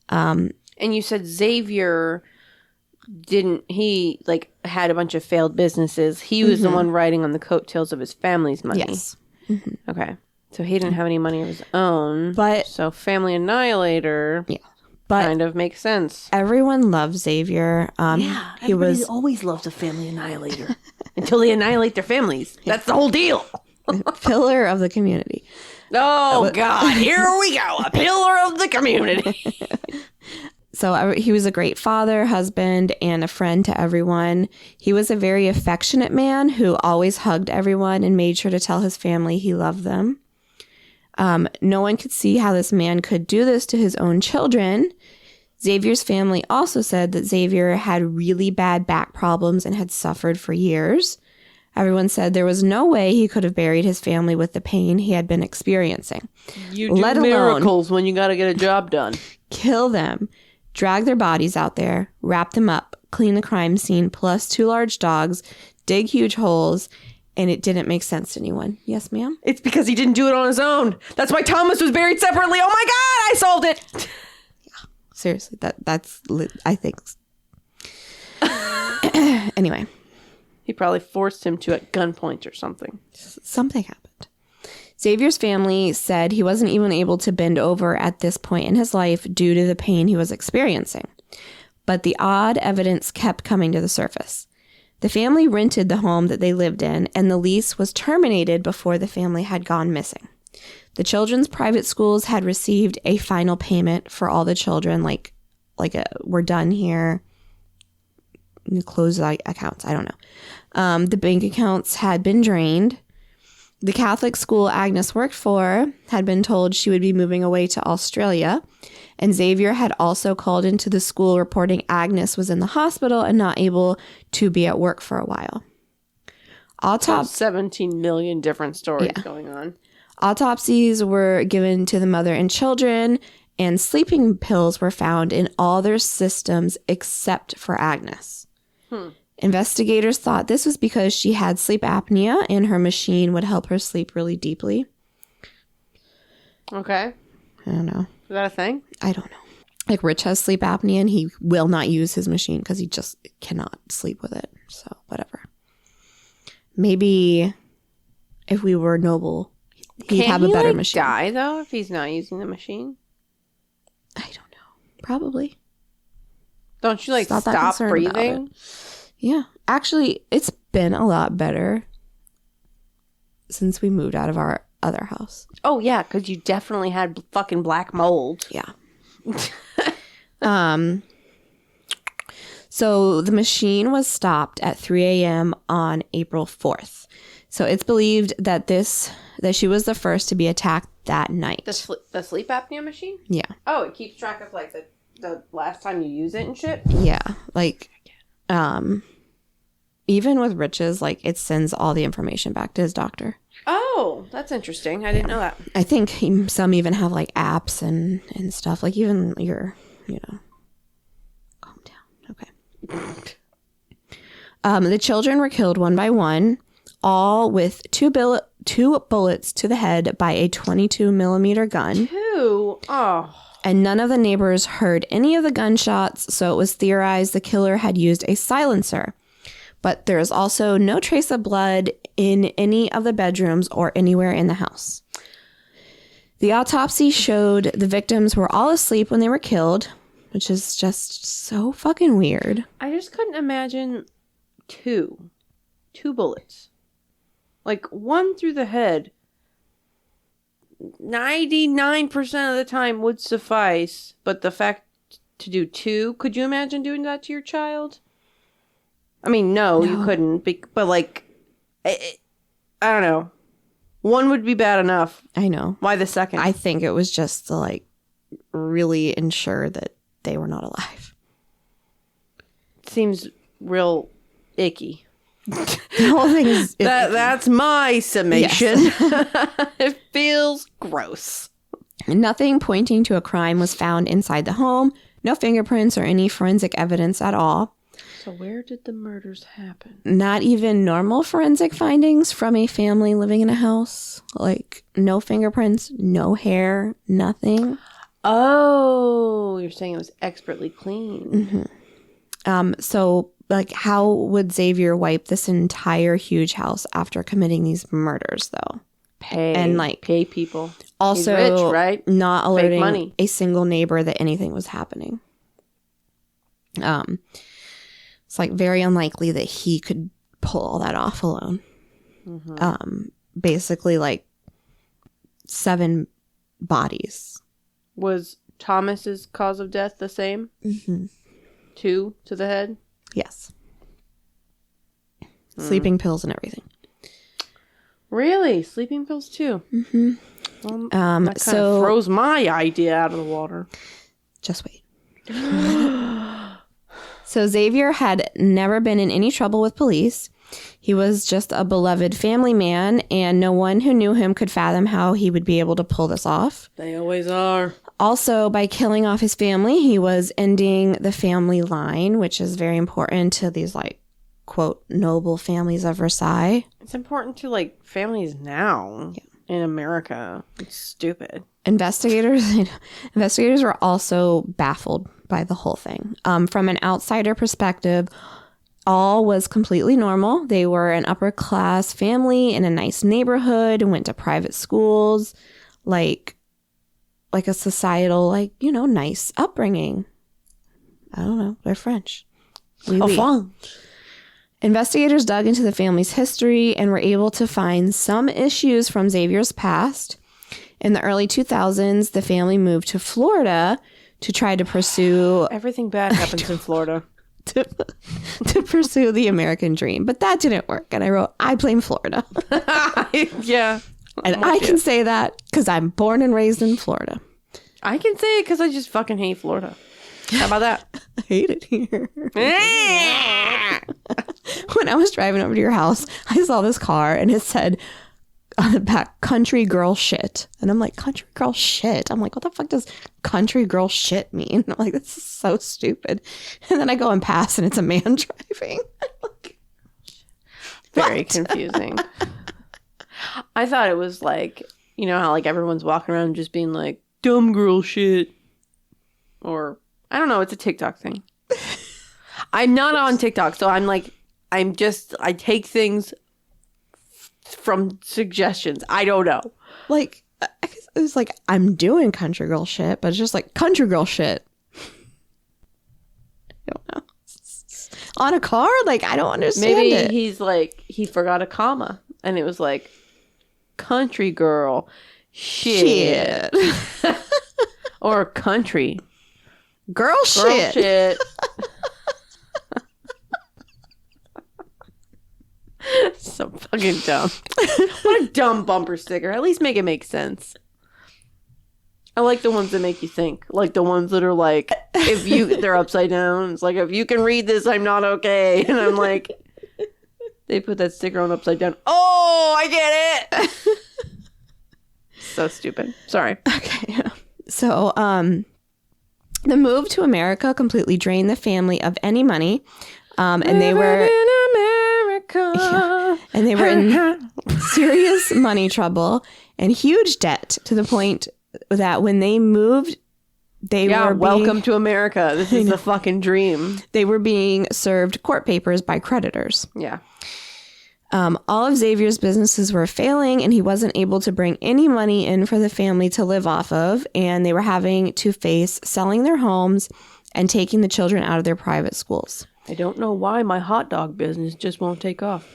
And you said Xavier he had a bunch of failed businesses. He was the one riding on the coattails of his family's money. Yes. Okay. So he didn't have any money of his own. But so family annihilator but kind of makes sense. everyone loved Xavier. Everybody always loves a family annihilator until they annihilate their families. That's the whole deal. Pillar of the community. Oh, God. Here we go. A pillar of the community. So he was a great father, husband, and a friend to everyone. He was a very affectionate man who always hugged everyone and made sure to tell his family he loved them. No one could see how this man could do this to his own children. Xavier's family also said that Xavier had really bad back problems and had suffered for years. Everyone said there was no way he could have buried his family with the pain he had been experiencing. You do miracles when you got to get a job done. Kill them, drag their bodies out there, wrap them up, clean the crime scene, plus 2 large dogs, dig huge holes, and it didn't make sense to anyone. Yes, ma'am? It's because he didn't do it on his own. That's why Thomas was buried separately. Oh my God, I solved it. Seriously, that's I think. Anyway. He probably forced him to at gunpoint or something. Something happened. Xavier's family said he wasn't even able to bend over at this point in his life due to the pain he was experiencing. But the odd evidence kept coming to the surface. The family rented the home that they lived in, and the lease was terminated before the family had gone missing. The children's private schools had received a final payment for all the children, we're done here. Close accounts. I don't know. The bank accounts had been drained. The Catholic school Agnes worked for had been told she would be moving away to Australia, and Xavier had also called into the school reporting Agnes was in the hospital and not able to be at work for a while. 17 million different stories going on. Autopsies were given to the mother and children, and sleeping pills were found in all their systems except for Agnes. Investigators thought this was because she had sleep apnea and her machine would help her sleep really deeply. Okay. I don't know. Is that a thing? I don't know. Rich has sleep apnea and he will not use his machine because he just cannot sleep with it. So, whatever. Maybe if we were noble, he'd have a better machine. Can he die, though, if he's not using the machine? I don't know. Probably. Don't you, stop breathing? Yeah. Actually, it's been a lot better since we moved out of our other house. Oh, yeah, because you definitely had fucking black mold. Yeah. So the machine was stopped at 3 a.m. on April 4th. So it's believed that she was the first to be attacked that night. The sleep apnea machine? Yeah. Oh, it keeps track of the last time you use it and shit? Yeah. Even with Rich's, it sends all the information back to his doctor. Oh, that's interesting. I didn't know that. I think some even have apps and stuff. Even your, calm down. Okay. The children were killed one by one, all with two bullets to the head by a 22 millimeter gun. Two? Oh. And none of the neighbors heard any of the gunshots, so it was theorized the killer had used a silencer. But there is also no trace of blood in any of the bedrooms or anywhere in the house. The autopsy showed the victims were all asleep when they were killed, which is just so fucking weird. I just couldn't imagine two bullets. One through the head. 99% of the time would suffice, but the fact to do two, could you imagine doing that to your child? I mean, no. You couldn't, but I don't know. One would be bad enough. I know. Why the second? I think it was just to really ensure that they were not alive. Seems real icky. The whole thing is that's my summation. Yes. It feels gross. Nothing pointing to a crime was found inside the home. No fingerprints or any forensic evidence at all. So where did the murders happen? Not even normal forensic findings from a family living in a house. Like, no fingerprints, no hair, nothing. Oh, you're saying it was expertly cleaned. So, like, how would Xavier wipe this entire huge house after committing these murders, though? Pay people. Also, He's rich, right? not alerting money. a single neighbor that anything was happening. It's like very unlikely that he could pull all that off alone. Basically, like 7 bodies. Was Thomas's cause of death the same? 2 to the head? Yes. Sleeping pills and everything. Really? Sleeping pills too? Well, that kind of throws my idea out of the water. Just wait. So Xavier had never been in any trouble with police. He was just a beloved family man, and no one who knew him could fathom how he would be able to pull this off. They always are. Also, by killing off his family, he was ending the family line, which is very important to these, like, quote, noble families of Versailles. It's important to, like, families now in America. It's stupid. Investigators were also baffled by the whole thing. From an outsider perspective, all was completely normal. They were an upper class family in a nice neighborhood and went to private schools, like a societal, like, you know, nice upbringing. I don't know. They're French. Fun. Investigators dug into the family's history and were able to find some issues from Xavier's past. In the early 2000s, the family moved to Florida to try to pursue... Everything bad happens in Florida. to pursue the American dream. But that didn't work. And I wrote, I blame Florida. Yeah. And I can say that because I'm born and raised in Florida. I can say it because I just fucking hate Florida. How about that? I hate it here. When I was driving over to your house, I saw this car and it said on the back, country girl shit. And I'm like, country girl shit? I'm like, what the fuck does country girl shit mean? I'm like, this is so stupid. And then I go and pass and it's a man driving. Very confusing. I thought it was like, you know how like everyone's walking around just being like, dumb girl shit. Or, I don't know, it's a TikTok thing. I'm not on TikTok, so I take things from suggestions. I don't know. Like, I guess it was like, I'm doing country girl shit, but it's just like country girl shit. I don't know. On a car? Like, I don't understand Maybe he's like, he forgot a comma. And it was like, country girl shit. Or country girl shit. So fucking dumb. What a dumb bumper sticker. At least make it make sense. I like the ones that make you think. Like the ones that are like, they're upside down. It's like, if you can read this, I'm not okay. And I'm like, they put that sticker on upside down. Oh, I get it. So stupid. Sorry. Okay. So, the move to America completely drained the family of any money. And they were in America. Yeah, and they were in serious money trouble and huge debt to the point that when they moved, welcome to America. This is the fucking dream. They were being served court papers by creditors. Yeah. All of Xavier's businesses were failing, and he wasn't able to bring any money in for the family to live off of, and they were having to face selling their homes and taking the children out of their private schools. I don't know why my hot dog business just won't take off.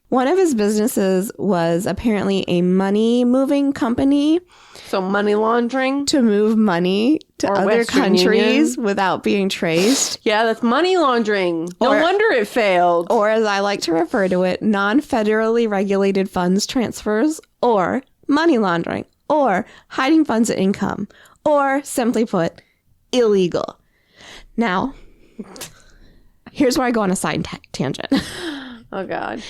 One of his businesses was apparently a money moving company. So money laundering? To move money to other Western countries Union. Without being traced. Yeah, that's money laundering. No wonder it failed. Or as I like to refer to it, non-federally regulated funds transfers, or money laundering, or hiding funds of income, or simply put, illegal. Now, here's where I go on a side tangent. Oh, God.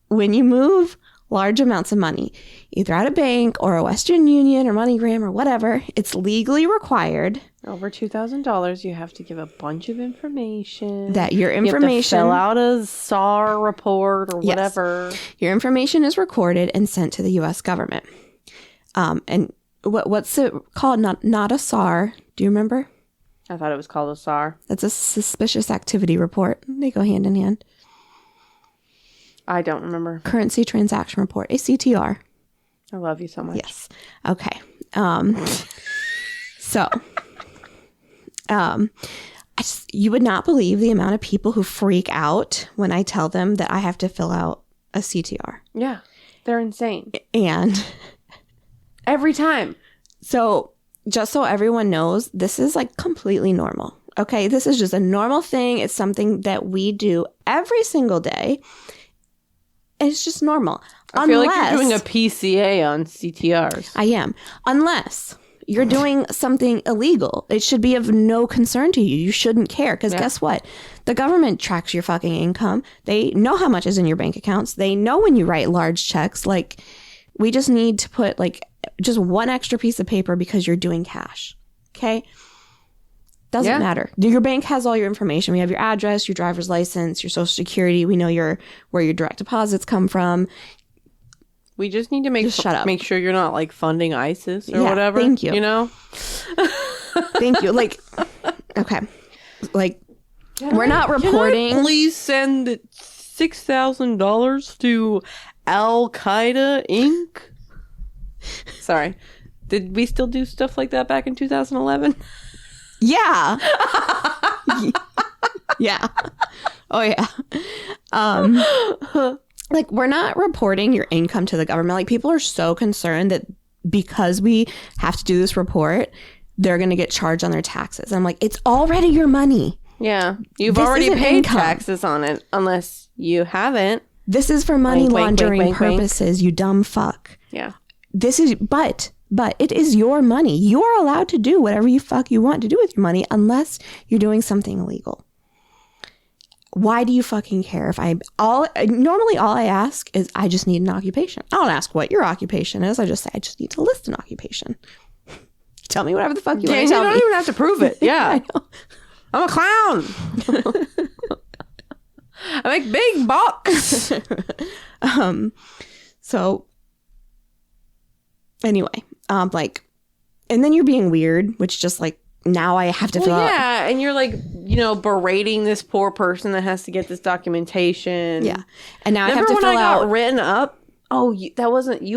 When you move large amounts of money, either at a bank or a Western Union or MoneyGram or whatever, it's legally required. Over $2,000, you have to give a bunch of information. That your You have information... to fill out a SAR report or whatever. Your information is recorded and sent to the U.S. government. And what's it called? Not a SAR. Do you remember? I thought it was called a SAR. That's a suspicious activity report. They go hand in hand. I don't remember. Currency transaction report, a CTR. I love you so much. Yes. Okay. You would not believe the amount of people who freak out when I tell them that I have to fill out a CTR. Yeah. They're insane. And every time. So just so everyone knows, this is like completely normal. Okay. This is just a normal thing. It's something that we do every single day. It's just normal. I feel like you're doing a PCA on CTRs. I am. Unless you're doing something illegal. It should be of no concern to you. You shouldn't care. Because guess what? The government tracks your fucking income. They know how much is in your bank accounts. They know when you write large checks. Like, we just need to put like just one extra piece of paper because you're doing cash. Okay? Doesn't matter. Your bank has all your information. We have your address, your driver's license, your social security. We know where your direct deposits come from. We just need to make sure you're not like funding ISIS or Yeah, whatever. thank you. You know? Thank you. Like, okay. Like, we're not reporting. Can I please send $6,000 to Al Qaeda Inc. Sorry. Did we still do stuff like that back in 2011? Yeah. Yeah. Oh, yeah. Like, we're not reporting your income to the government. Like, people are so concerned that because we have to do this report, they're going to get charged on their taxes. I'm like, it's already your money. Yeah. You've already paid taxes on it, unless you haven't. This is for money laundering purposes, you dumb fuck. Yeah. This is, but it is your money. You are allowed to do whatever you want to do with your money unless you're doing something illegal. Why do you fucking care? Normally all I ask is I just need an occupation. I don't ask what your occupation is. I just say I just need to list an occupation. Tell me whatever the fuck you want to tell me. You don't even have to prove it. Yeah. I'm a clown. I make big bucks. So anyway, like, and then you're being weird, which just like, now I have to fill out. Yeah, and you're like, berating this poor person that has to get this documentation. Yeah, and now I have to fill out. Remember when I got written up? Oh, you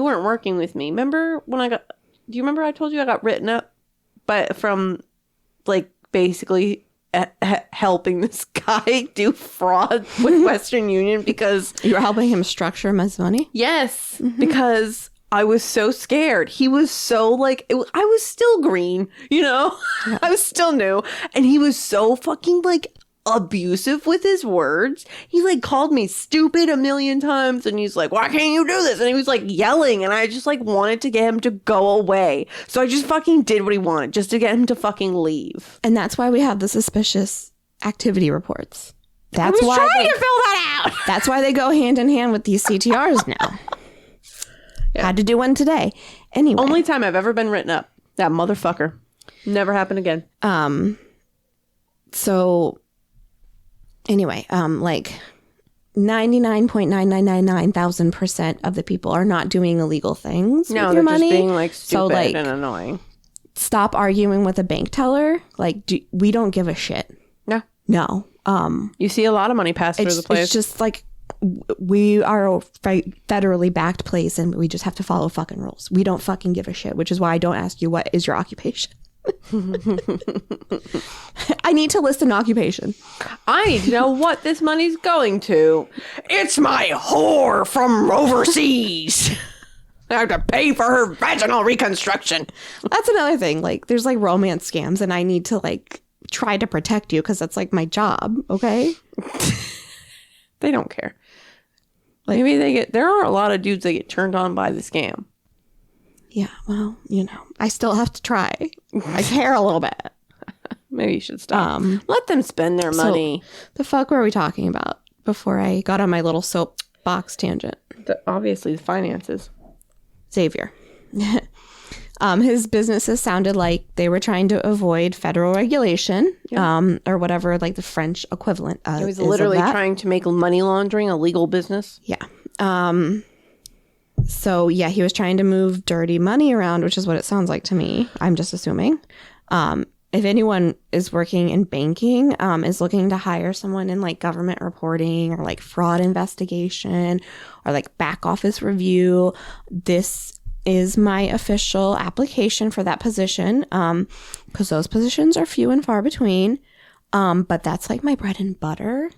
weren't working with me. Remember when do you remember I told you I got written up, but from like basically helping this guy do fraud with Western Union because you were helping him structure his money? Yes, because I was so scared. He was so like, I was still green, Yeah. I was still new. And he was so fucking like abusive with his words. He like called me stupid a million times and he's like, why can't you do this? And he was like yelling and I just like wanted to get him to go away. So I just fucking did what he wanted just to get him to fucking leave. And that's why we have the suspicious activity reports. That's I was why trying to fill that out. That's why they go hand in hand with these CTRs now. Yeah. Had to do one today. Anyway. Only time I've ever been written up. That motherfucker. Never happened again. So anyway, like 99.9999000% of the people are not doing illegal things with your money. Just being like stupid and annoying. Stop arguing with a bank teller. Like, we don't give a shit. No. You see a lot of money pass through the place. It's just like, we are a federally backed place and we just have to follow fucking rules. We don't fucking give a shit, which is why I don't ask you what is your occupation. I need to list an occupation. I need to know what this money's going to. It's my whore from overseas. I have to pay for her vaginal reconstruction. That's another thing. Like, there's like romance scams and I need to like try to protect you because that's like my job. Okay. They don't care. Like, maybe there are a lot of dudes that get turned on by the scam. Yeah, well, I still have to try. I care a little bit. Maybe you should stop. Let them spend their money. So, the fuck were we talking about before I got on my little soap? box tangent. Obviously, the finances. Xavier. His businesses sounded like they were trying to avoid federal regulation, or whatever, like the French equivalent. He was literally trying to make money laundering a legal business. Yeah. So yeah, he was trying to move dirty money around, which is what it sounds like to me. I'm just assuming. If anyone is working in banking, is looking to hire someone in like government reporting or like fraud investigation or like back office review, this is my official application for that position, because those positions are few and far between. But that's like my bread and butter.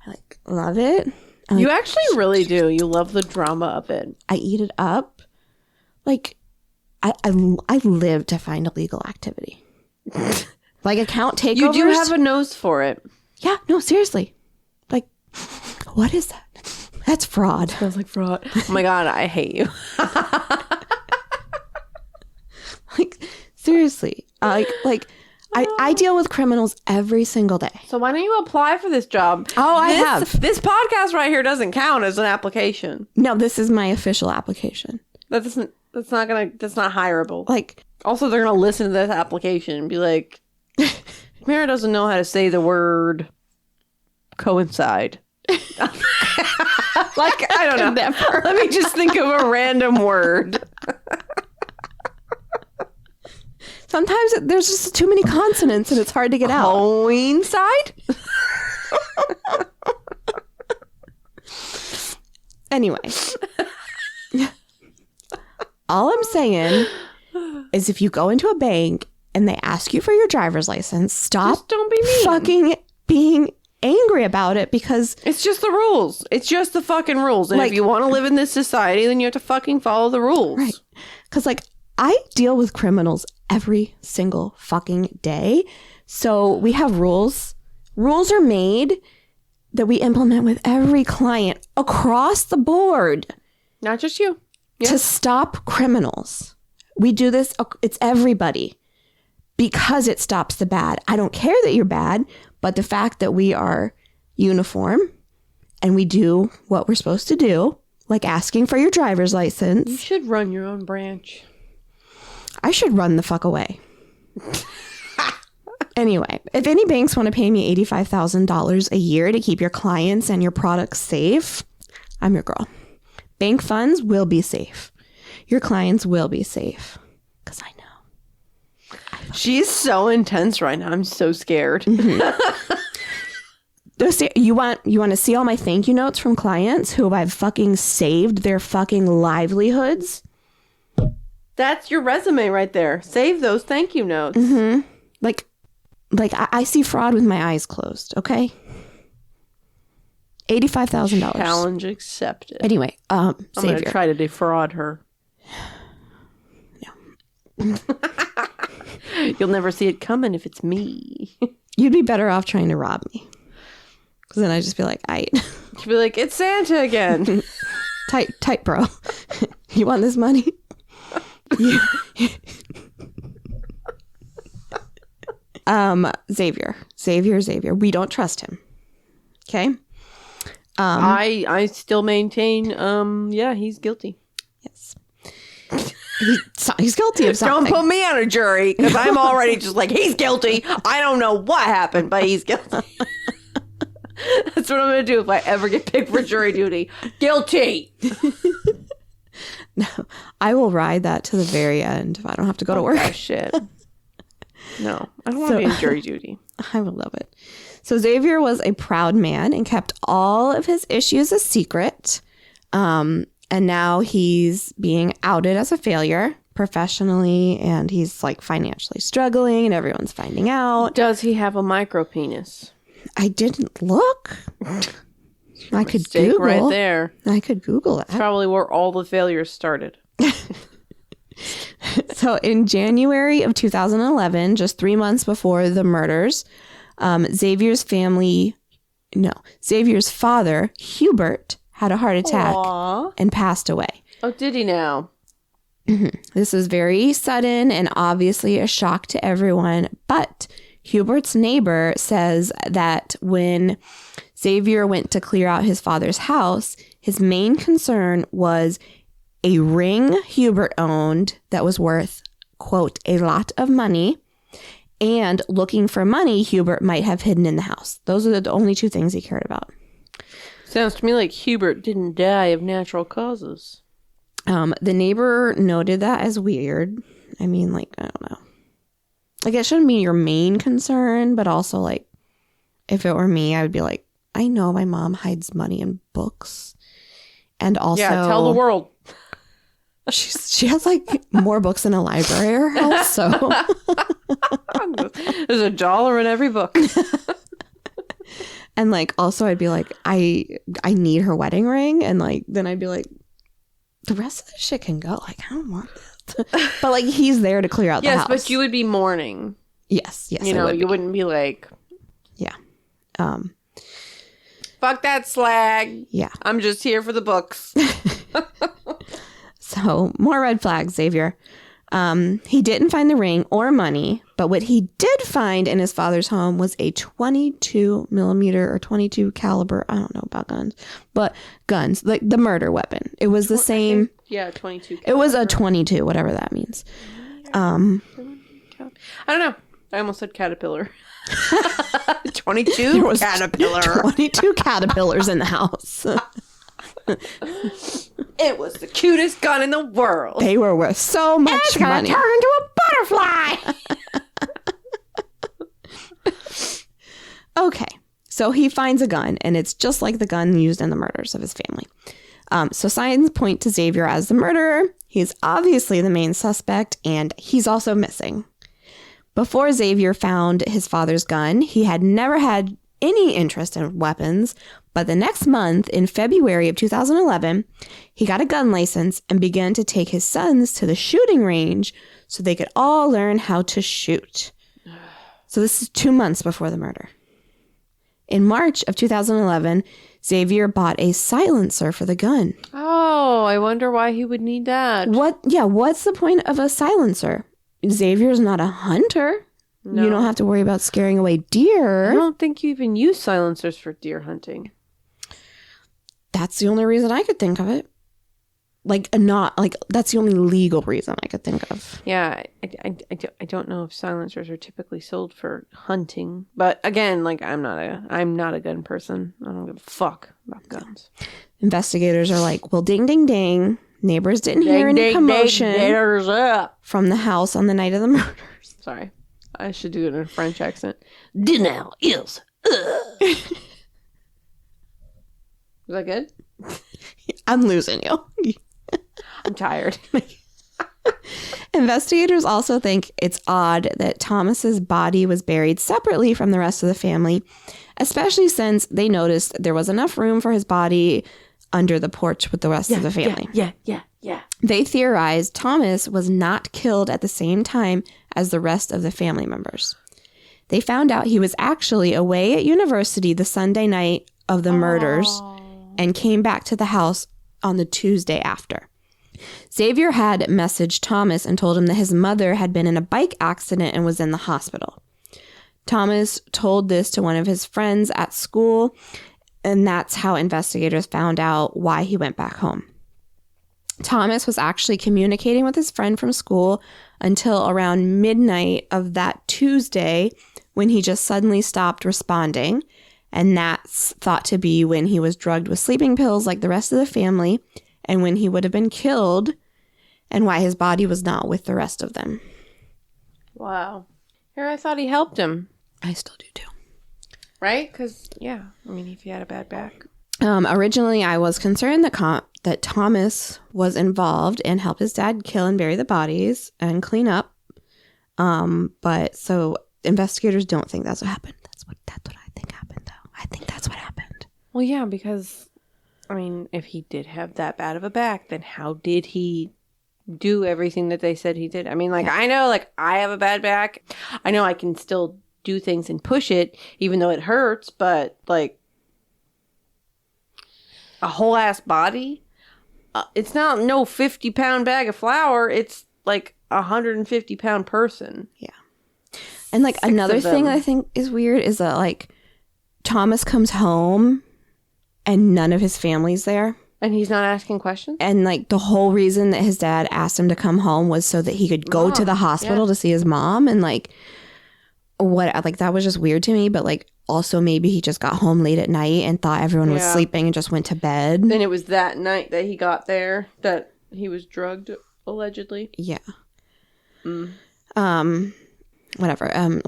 I like love it. You actually really do. You love the drama of it. I eat it up. Like I live to find illegal activity. Like account takeovers. You do have a nose for it. Yeah, no, seriously. Like, what is that? That's fraud. Sounds like fraud. Oh my God, I hate you. Like, seriously. I deal with criminals every single day. So why don't you apply for this job? Oh, I have. This podcast right here doesn't count as an application. No, this is my official application. That's not hireable. Like, also, they're going to listen to this application and be like, Tamara doesn't know how to say the word coincide. Like, I don't know. Never. Let me just think of a random word. Sometimes there's just too many consonants and it's hard to get out. Coincide? Anyway. All I'm saying is if you go into a bank and they ask you for your driver's license, stop just don't be mean. Fucking being angry about it, because it's just the rules. It's just the fucking rules. And like, if you want to live in this society, then you have to fucking follow the rules. Right. Because like I deal with criminals every single fucking day. So we have rules. Rules are made that we implement with every client across the board. Not just you. To stop criminals. We do this. It's everybody. Because it stops the bad. I don't care that you're bad, but the fact that we are uniform and we do what we're supposed to do, like asking for your driver's license. You should run your own branch. I should run the fuck away. Anyway, if any banks want to pay me $85,000 a year to keep your clients and your products safe, I'm your girl. Bank funds will be safe. Your clients will be safe. Because I know. She's so intense right now. I'm so scared. Mm-hmm. You want to see all my thank you notes from clients who I've fucking saved their fucking livelihoods? That's your resume right there. Save those thank you notes. Mm-hmm. Like I see fraud with my eyes closed, okay? $85,000. Challenge accepted. Anyway, I'm going to try to defraud her. No. You'll never see it coming if it's me. You'd be better off trying to rob me. Because then I'd just be like, You'd be like, it's Santa again. tight, bro. You want this money? Xavier. We don't trust him. Okay? I still maintain, he's guilty. Yes. He's guilty of something. Don't put me on a jury, because I'm already just like, he's guilty. I don't know what happened, but he's guilty. That's what I'm going to do if I ever get picked for jury duty. Guilty. No, I will ride that to the very end if I don't have to go to work. Oh, shit. No, I don't want to be in jury duty. I would love it. So Xavier was a proud man and kept all of his issues a secret. And now he's being outed as a failure professionally, and he's like financially struggling and everyone's finding out. Does he have a micro penis? I didn't look. I could Google. Right there. I could Google that. That's probably where all the failures started. So in January of 2011, just 3 months before the murders, Xavier's father, Hubert, had a heart attack and passed away. Oh, did he now? Mm-hmm. This was very sudden and obviously a shock to everyone. But Hubert's neighbor says that when Xavier went to clear out his father's house, His main concern was a ring Hubert owned that was worth, quote, a lot of money, and looking for money Hubert might have hidden in the house. Those are the only two things he cared about. Sounds to me like Hubert didn't die of natural causes. The neighbor noted that as weird. I mean, like, I don't know. Like, it shouldn't be your main concern, but also, like, if it were me, I would be like, I know my mom hides money in books. And also... Yeah, tell the world. She has, like, more books in a library at her house, so... There's $1 in every book. And, like, also I'd be like, I need her wedding ring. And, like, then I'd be like, the rest of this shit can go. Like, I don't want that. But, like, he's there to clear out the house. Yes, but you would be mourning. Yes. You know, you wouldn't be like... Yeah. Fuck that slag. Yeah. I'm just here for the books. So, more red flags, Xavier. He didn't find the ring or money, but what he did find in his father's home was a 22 millimeter or 22 caliber. I don't know about guns, but guns, like the murder weapon. It was the same. Yeah, 22 caliber. It was a 22, whatever that means. I don't know. I almost said caterpillar. 22 There was caterpillar. 22 caterpillars in the house. It was the cutest gun in the world. They were worth so much It's gonna money. turn into a butterfly. Okay, so he finds a gun, and it's just like the gun used in the murders of his family. So signs point to Xavier as the murderer. He's obviously the main suspect, and he's also missing. Before Xavier found his father's gun, he had never had any interest in weapons, but the next month, in February of 2011, he got a gun license and began to take his sons to the shooting range so they could all learn how to shoot. So this is 2 months before the murder. In March of 2011, Xavier bought a silencer for the gun. Oh, I wonder why he would need that. What's the point of a silencer? Xavier's not a hunter. No. You don't have to worry about scaring away deer. I don't think you even use silencers for deer hunting. That's the only reason I could think of it. That's the only legal reason I could think of. Yeah, I don't know if silencers are typically sold for hunting. But again, like, I'm not a gun person. I don't give a fuck about guns. Investigators are like, well, ding, ding, ding. Neighbors didn't hear any commotion from the house on the night of the murders. Sorry. I should do it in a French accent. Dinner is. Is that good? I'm losing you. I'm tired. Investigators also think it's odd that Thomas's body was buried separately from the rest of the family, especially since they noticed there was enough room for his body under the porch with the rest of the family. Yeah. They theorized Thomas was not killed at the same time as the rest of the family members. They found out he was actually away at university the Sunday night of the murders and came back to the house on the Tuesday after. Xavier had messaged Thomas and told him that his mother had been in a bike accident and was in the hospital. Thomas told this to one of his friends at school, and that's how investigators found out why he went back home. Thomas was actually communicating with his friend from school until around midnight of that Tuesday, when he just suddenly stopped responding. And that's thought to be when he was drugged with sleeping pills like the rest of the family, and when he would have been killed, and why his body was not with the rest of them. Wow. Here, I thought he helped him. I still do too. Right? Because, yeah, I mean, if he had a bad back. Originally, I was concerned that Thomas was involved and helped his dad kill and bury the bodies and clean up. But so investigators don't think that's what happened. That's what I think happened, though. I think that's what happened. Well, yeah, because, I mean, if he did have that bad of a back, then how did he do everything that they said he did? I mean, like, I know, like, I have a bad back. I know I can still do things and push it, even though it hurts, but, like, a whole ass body? It's not no 50-pound bag of flour. It's like a 150-pound person. Yeah. And like another thing I think is weird is that like Thomas comes home and none of his family's there. And he's not asking questions? And like the whole reason that his dad asked him to come home was so that he could go to the hospital to see his mom. And like that was just weird to me. But like also maybe he just got home late at night and thought everyone was sleeping and just went to bed. And it was that night that he got there that he was drugged, allegedly. Yeah. Whatever.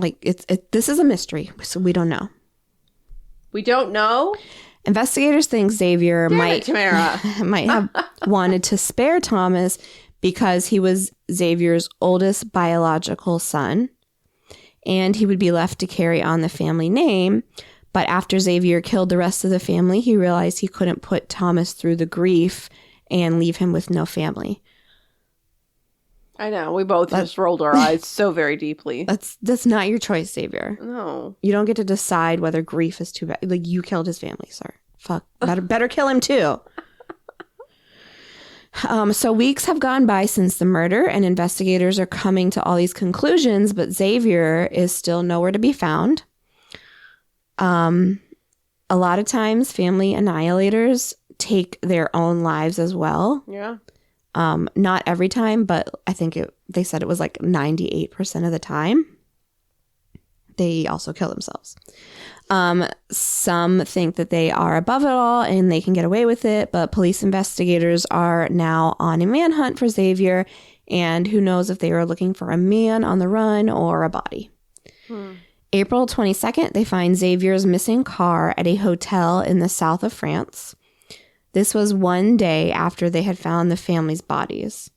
This is a mystery, so we don't know. We don't know? Investigators think Xavier might have wanted to spare Thomas because he was Xavier's oldest biological son, and he would be left to carry on the family name. But after Xavier killed the rest of the family, he realized he couldn't put Thomas through the grief and leave him with no family. I know. We both just rolled our eyes so very deeply. That's not your choice, Xavier. No. You don't get to decide whether grief is too bad. Like, you killed his family, sir. Fuck. Better kill him, too. So weeks have gone by since the murder, and investigators are coming to all these conclusions, but Xavier is still nowhere to be found. A lot of times, family annihilators take their own lives as well. Yeah. Not every time, but I think they said it was like 98% of the time. They also kill themselves. Some think that they are above it all and they can get away with it, but police investigators are now on a manhunt for Xavier, and who knows if they were looking for a man on the run or a body. April 22nd, they find Xavier's missing car at a hotel in the south of France. This was one day after they had found the family's bodies.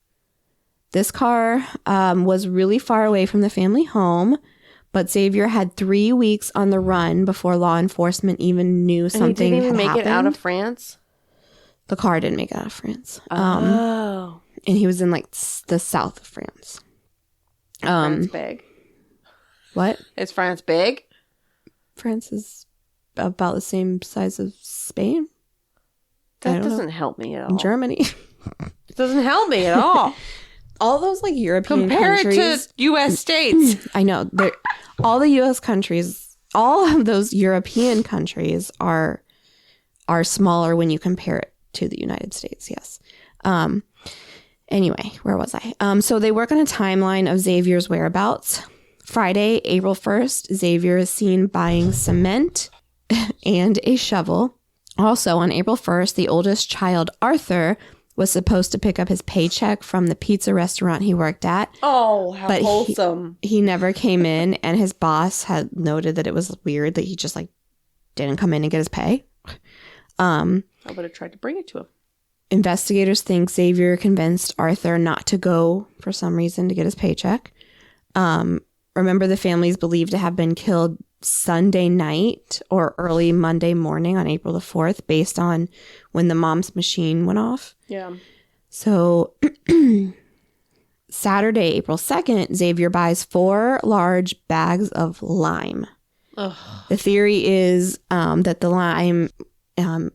This car was really far away from the family home, but Xavier had 3 weeks on the run before law enforcement even knew something had happened. And he didn't even make it out of France? The car didn't make it out of France. Oh. And he was in like the south of France. France big. What? Is France big? France is about the same size as Spain. That doesn't help me at all. Germany. It doesn't help me at all. All those like European countries. Compare it to U.S. states. I know. All the U.S. countries, all of those European countries are smaller when you compare it to the United States. Yes. Anyway, where was I? So they work on a timeline of Xavier's whereabouts. Friday, April 1st, Xavier is seen buying cement and a shovel. Also, on April 1st, the oldest child, Arthur, was supposed to pick up his paycheck from the pizza restaurant he worked at. Oh, how wholesome. He never came in, and his boss had noted that it was weird that he just, like, didn't come in and get his pay. I would have tried to bring it to him. Investigators think Xavier convinced Arthur not to go for some reason to get his paycheck. Remember, the family is believed to have been killed Sunday night or early Monday morning on April the 4th, based on when the mom's machine went off. Yeah. So Saturday, April 2nd, Xavier buys 4 large bags of lime. Ugh. The theory is that the lime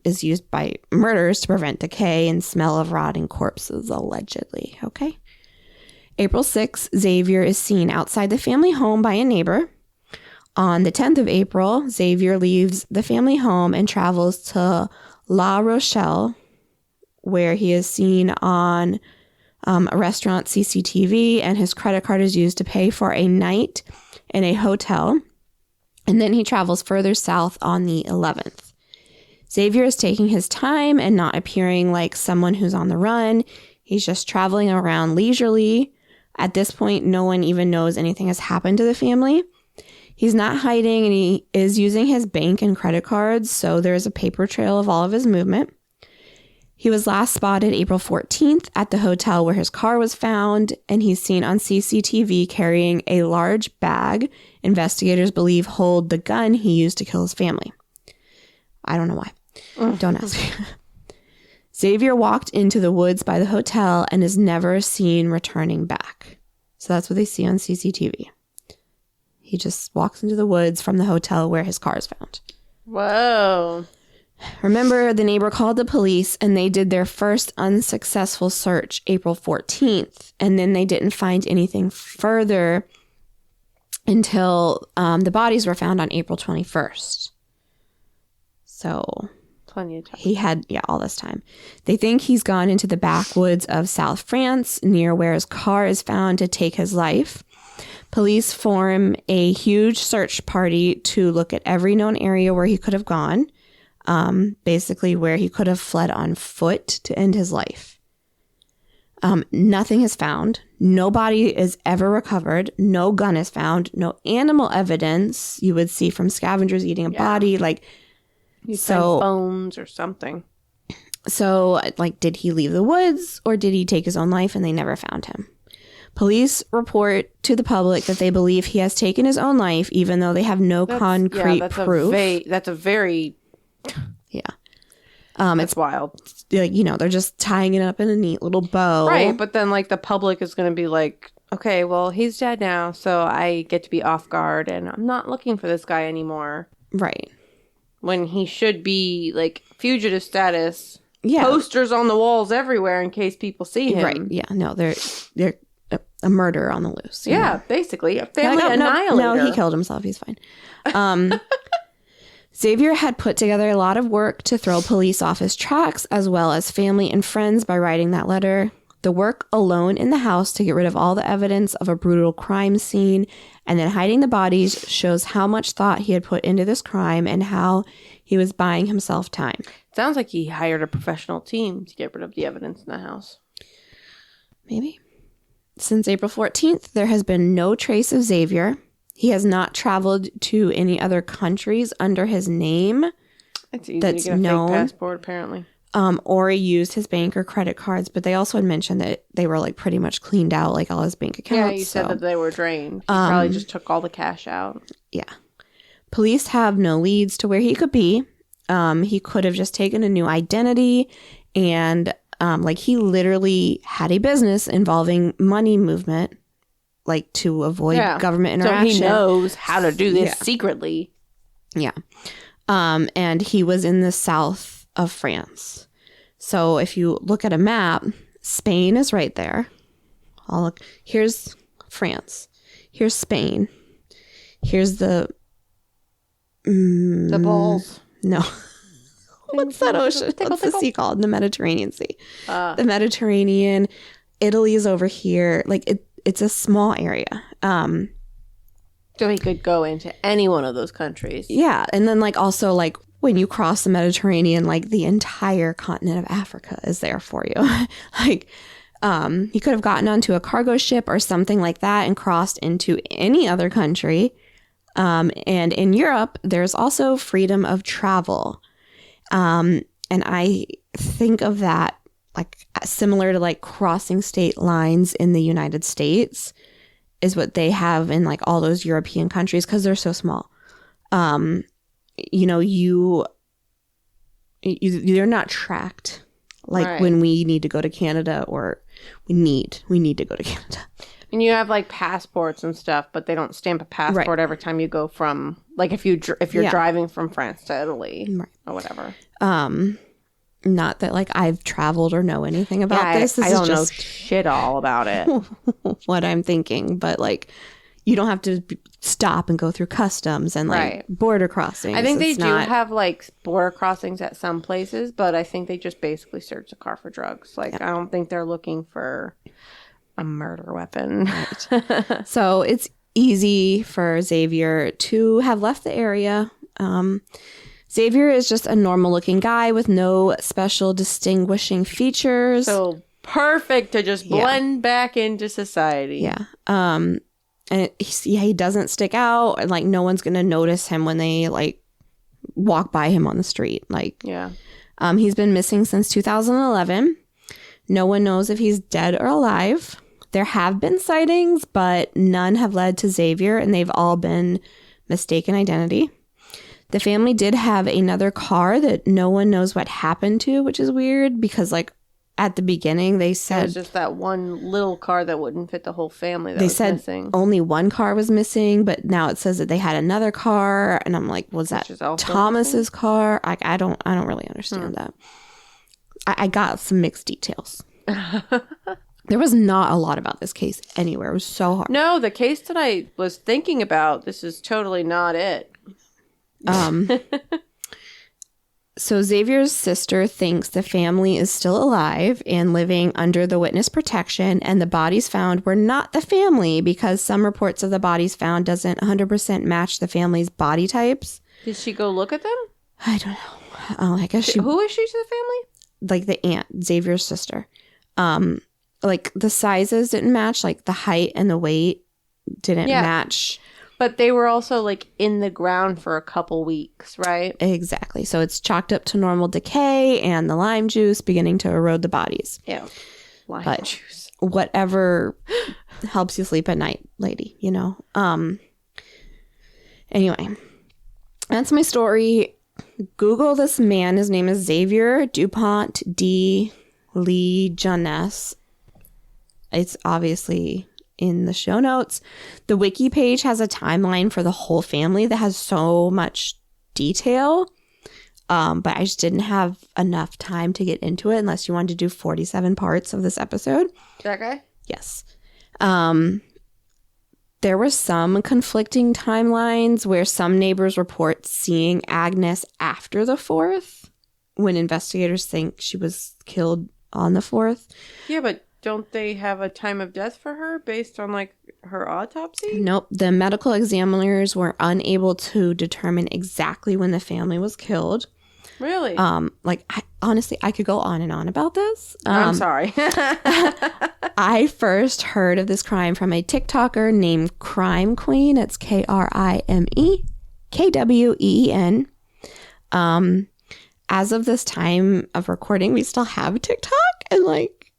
is used by murderers to prevent decay and smell of rotting corpses, allegedly. Okay. April 6th, Xavier is seen outside the family home by a neighbor. On the 10th of April, Xavier leaves the family home and travels to La Rochelle, where he is seen on a restaurant CCTV, and his credit card is used to pay for a night in a hotel. And then he travels further south on the 11th. Xavier is taking his time and not appearing like someone who's on the run. He's just traveling around leisurely. At this point, no one even knows anything has happened to the family. He's not hiding, and he is using his bank and credit cards, so there's a paper trail of all of his movement. He was last spotted April 14th at the hotel where his car was found, and he's seen on CCTV carrying a large bag investigators believe hold the gun he used to kill his family. I don't know why. Don't ask me. Xavier walked into the woods by the hotel and is never seen returning back. So that's what they see on CCTV. He just walks into the woods from the hotel where his car is found. Whoa. Remember, the neighbor called the police and they did their first unsuccessful search April 14th. And then they didn't find anything further until the bodies were found on April 21st. So plenty of time. He had, all this time. They think he's gone into the backwoods of South France, near where his car is found, to take his life. Police form a huge search party to look at every known area where he could have gone, basically where he could have fled on foot to end his life. Nothing is found. No body is ever recovered. No gun is found. No animal evidence you would see from scavengers eating a body. Bones or something. So, did he leave the woods or did he take his own life and they never found him? Police report to the public that they believe he has taken his own life, even though they have no concrete proof. That's a very... Yeah. It's wild. They're just tying it up in a neat little bow. Right, but then, the public is going to be like, okay, well, he's dead now, so I get to be off guard, and I'm not looking for this guy anymore. Right. When he should be, fugitive status. Yeah. Posters on the walls everywhere in case people see him. Right, yeah. No, they're a murderer on the loose. Yeah, basically. A family annihilator. No, he killed himself. He's fine. Xavier had put together a lot of work to throw police off his tracks, as well as family and friends, by writing that letter. The work alone in the house to get rid of all the evidence of a brutal crime scene and then hiding the bodies shows how much thought he had put into this crime and how he was buying himself time. Sounds like he hired a professional team to get rid of the evidence in the house. Maybe. Since April 14th, there has been no trace of Xavier. He has not traveled to any other countries under his name. It's easy to get a fake passport, apparently. Or he used his bank or credit cards, but they also had mentioned that they were pretty much cleaned out, all his bank accounts. Yeah, you said that they were drained. He probably just took all the cash out. Yeah. Police have no leads to where he could be. He could have just taken a new identity, and he literally had a business involving money movement, to avoid government interaction. So he knows how to do this secretly. Yeah. And he was in the south of France. So if you look at a map, Spain is right there. Here's France. Here's Spain. Here's the balls. No. What's that ocean? What's the sea called? The Mediterranean Sea. The Mediterranean. Italy is over here. It's a small area. So he could go into any one of those countries. Yeah. And then also when you cross the Mediterranean, the entire continent of Africa is there for you. He could have gotten onto a cargo ship or something like that and crossed into any other country. And in Europe, there's also freedom of travel. And I think of that similar to crossing state lines in the United States is what they have in all those European countries because they're so small. You're not tracked when we need to go to Canada or we need to go to Canada. And you have passports and stuff, but they don't stamp a passport every time you go from if you're driving from France to Italy or whatever. Not that I've traveled or know anything about this. I don't know shit all about it. What I'm thinking, but you don't have to stop and go through customs and border crossings. I think they do have border crossings at some places, but I think they just basically search the car for drugs. I don't think they're looking for a murder weapon. Right. So it's easy for Xavier to have left the area. Xavier is just a normal looking guy with no special distinguishing features. So perfect to just blend back into society. Yeah. And he doesn't stick out, and no one's gonna notice him when they walk by him on the street. He's been missing since 2011. No one knows if he's dead or alive. There have been sightings, but none have led to Xavier, and they've all been mistaken identity. The family did have another car that no one knows what happened to, which is weird because at the beginning they said... It was just that one little car that wouldn't fit the whole family that was missing. Only one car was missing, but now it says that they had another car, and I'm was that Thomas's car? I don't really understand that. I got some mixed details. There was not a lot about this case anywhere. It was so hard. No, the case that I was thinking about, this is totally not it. So Xavier's sister thinks the family is still alive and living under the witness protection, and the bodies found were not the family because some reports of the bodies found doesn't 100% match the family's body types. Did she go look at them? I don't know. I guess Who is she to the family? Like the aunt, Xavier's sister. Like the sizes didn't match, like the height and the weight didn't match. But they were also like in the ground for a couple weeks, right? Exactly. So it's chalked up to normal decay and the lime juice beginning to erode the bodies. Yeah. Lime juice. Whatever helps you sleep at night, lady, you know. Anyway, that's my story. Google this man. His name is Xavier Dupont de Ligonnès. It's obviously in the show notes. The wiki page has a timeline for the whole family that has so much detail, but I just didn't have enough time to get into it unless you wanted to do 47 parts of this episode. That guy? Yes. There were some conflicting timelines where some neighbors report seeing Agnes after the 4th when investigators think she was killed on the 4th. Yeah, but don't they have a time of death for her based on like her autopsy? Nope. The medical examiners were unable to determine exactly when the family was killed. Really? Honestly, I could go on and on about this. I'm sorry. I first heard of this crime from a TikToker named Crime Queen. It's KrimeKWEen. As of this time of recording, we still have TikTok, and like,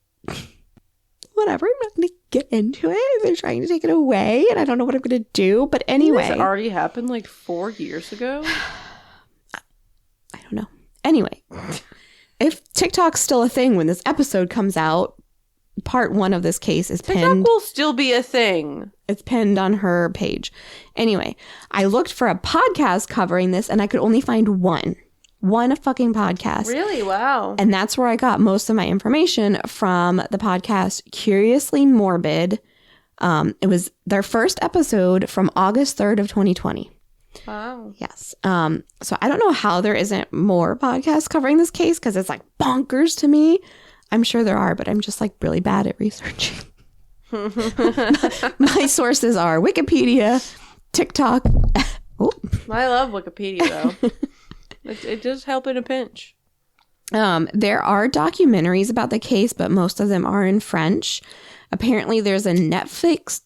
whatever. I'm not going to get into it. They're trying to take it away, and I don't know what I'm going to do. But anyway, this already happened like 4 years ago. I don't know. Anyway, if TikTok's still a thing when this episode comes out, part 1 of this case is pinned. TikTok will still be a thing. It's pinned on her page. Anyway, I looked for a podcast covering this, and I could only find one fucking podcast. Really? Wow. And that's where I got most of my information from, the podcast Curiously Morbid. It was their first episode from August 3rd of 2020. Wow. Yes. So I don't know how there isn't more podcasts covering this case because it's like bonkers to me. I'm sure there are, but I'm just like really bad at researching. My sources are Wikipedia, TikTok. Oh. I love Wikipedia though. It does help in a pinch. There are documentaries about the case, but most of them are in French. Apparently there's a Netflix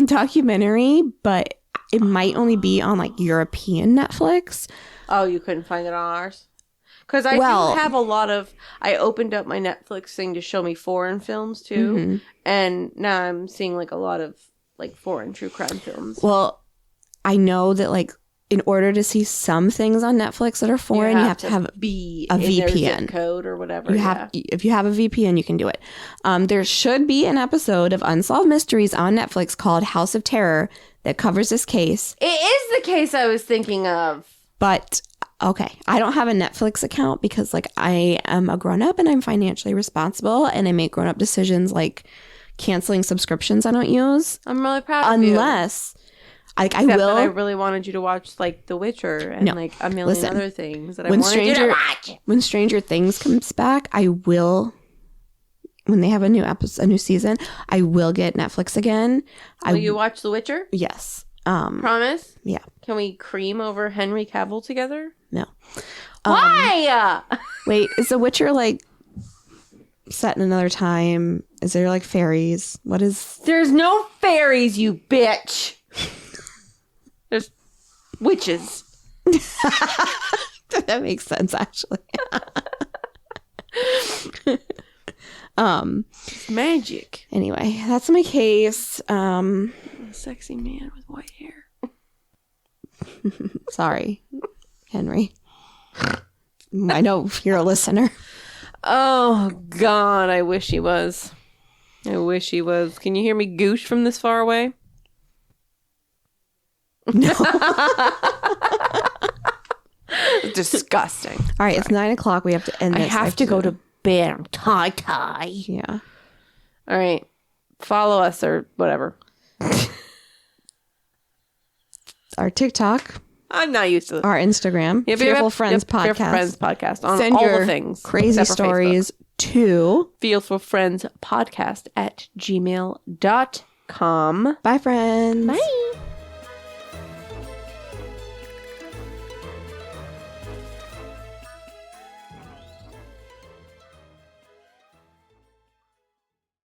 documentary, but it might only be on like European Netflix. Oh, you couldn't find it on ours? Because I do have a lot of... I opened up my Netflix thing to show me foreign films too. Mm-hmm. And now I'm seeing like a lot of like foreign true crime films. Well, I know that like in order to see some things on Netflix that are foreign, you have to have be a in VPN. Their zip code or whatever. If you have a VPN, you can do it. There should be an episode of Unsolved Mysteries on Netflix called House of Terror that covers this case. It is the case I was thinking of. But, okay, I don't have a Netflix account because, like, I am a grown-up and I'm financially responsible and I make grown-up decisions like canceling subscriptions I don't use. I'm really proud of you. Unless... Like, I Except will. That I really wanted you to watch like The Witcher and like a million other things that I wanted you to watch. When Stranger Things comes back, I will. When they have a new episode, a new season, I will get Netflix again. Will you watch The Witcher? Yes. Promise? Yeah. Can we cream over Henry Cavill together? No. Why? Wait, is The Witcher like set in another time? Is there like fairies? What is? There's no fairies, you bitch. There's witches. That makes sense, actually. It's magic. Anyway, that's my case. A sexy man with white hair. Sorry, Henry. I know you're a listener. Oh, God, I wish he was. I wish he was. Can you hear me goosh from this far away? No. Disgusting. All right, it's 9:00. We have to end this. I have to go to bed. I'm tie. Yeah. All right. Follow us or whatever. Our TikTok. I'm not used to this. our Instagram, Fearful Friends Podcast. Fearful Friends Podcast on Send all your the things. crazy except for stories to fearfulfriendspodcast@gmail.com. Bye, friends. Bye.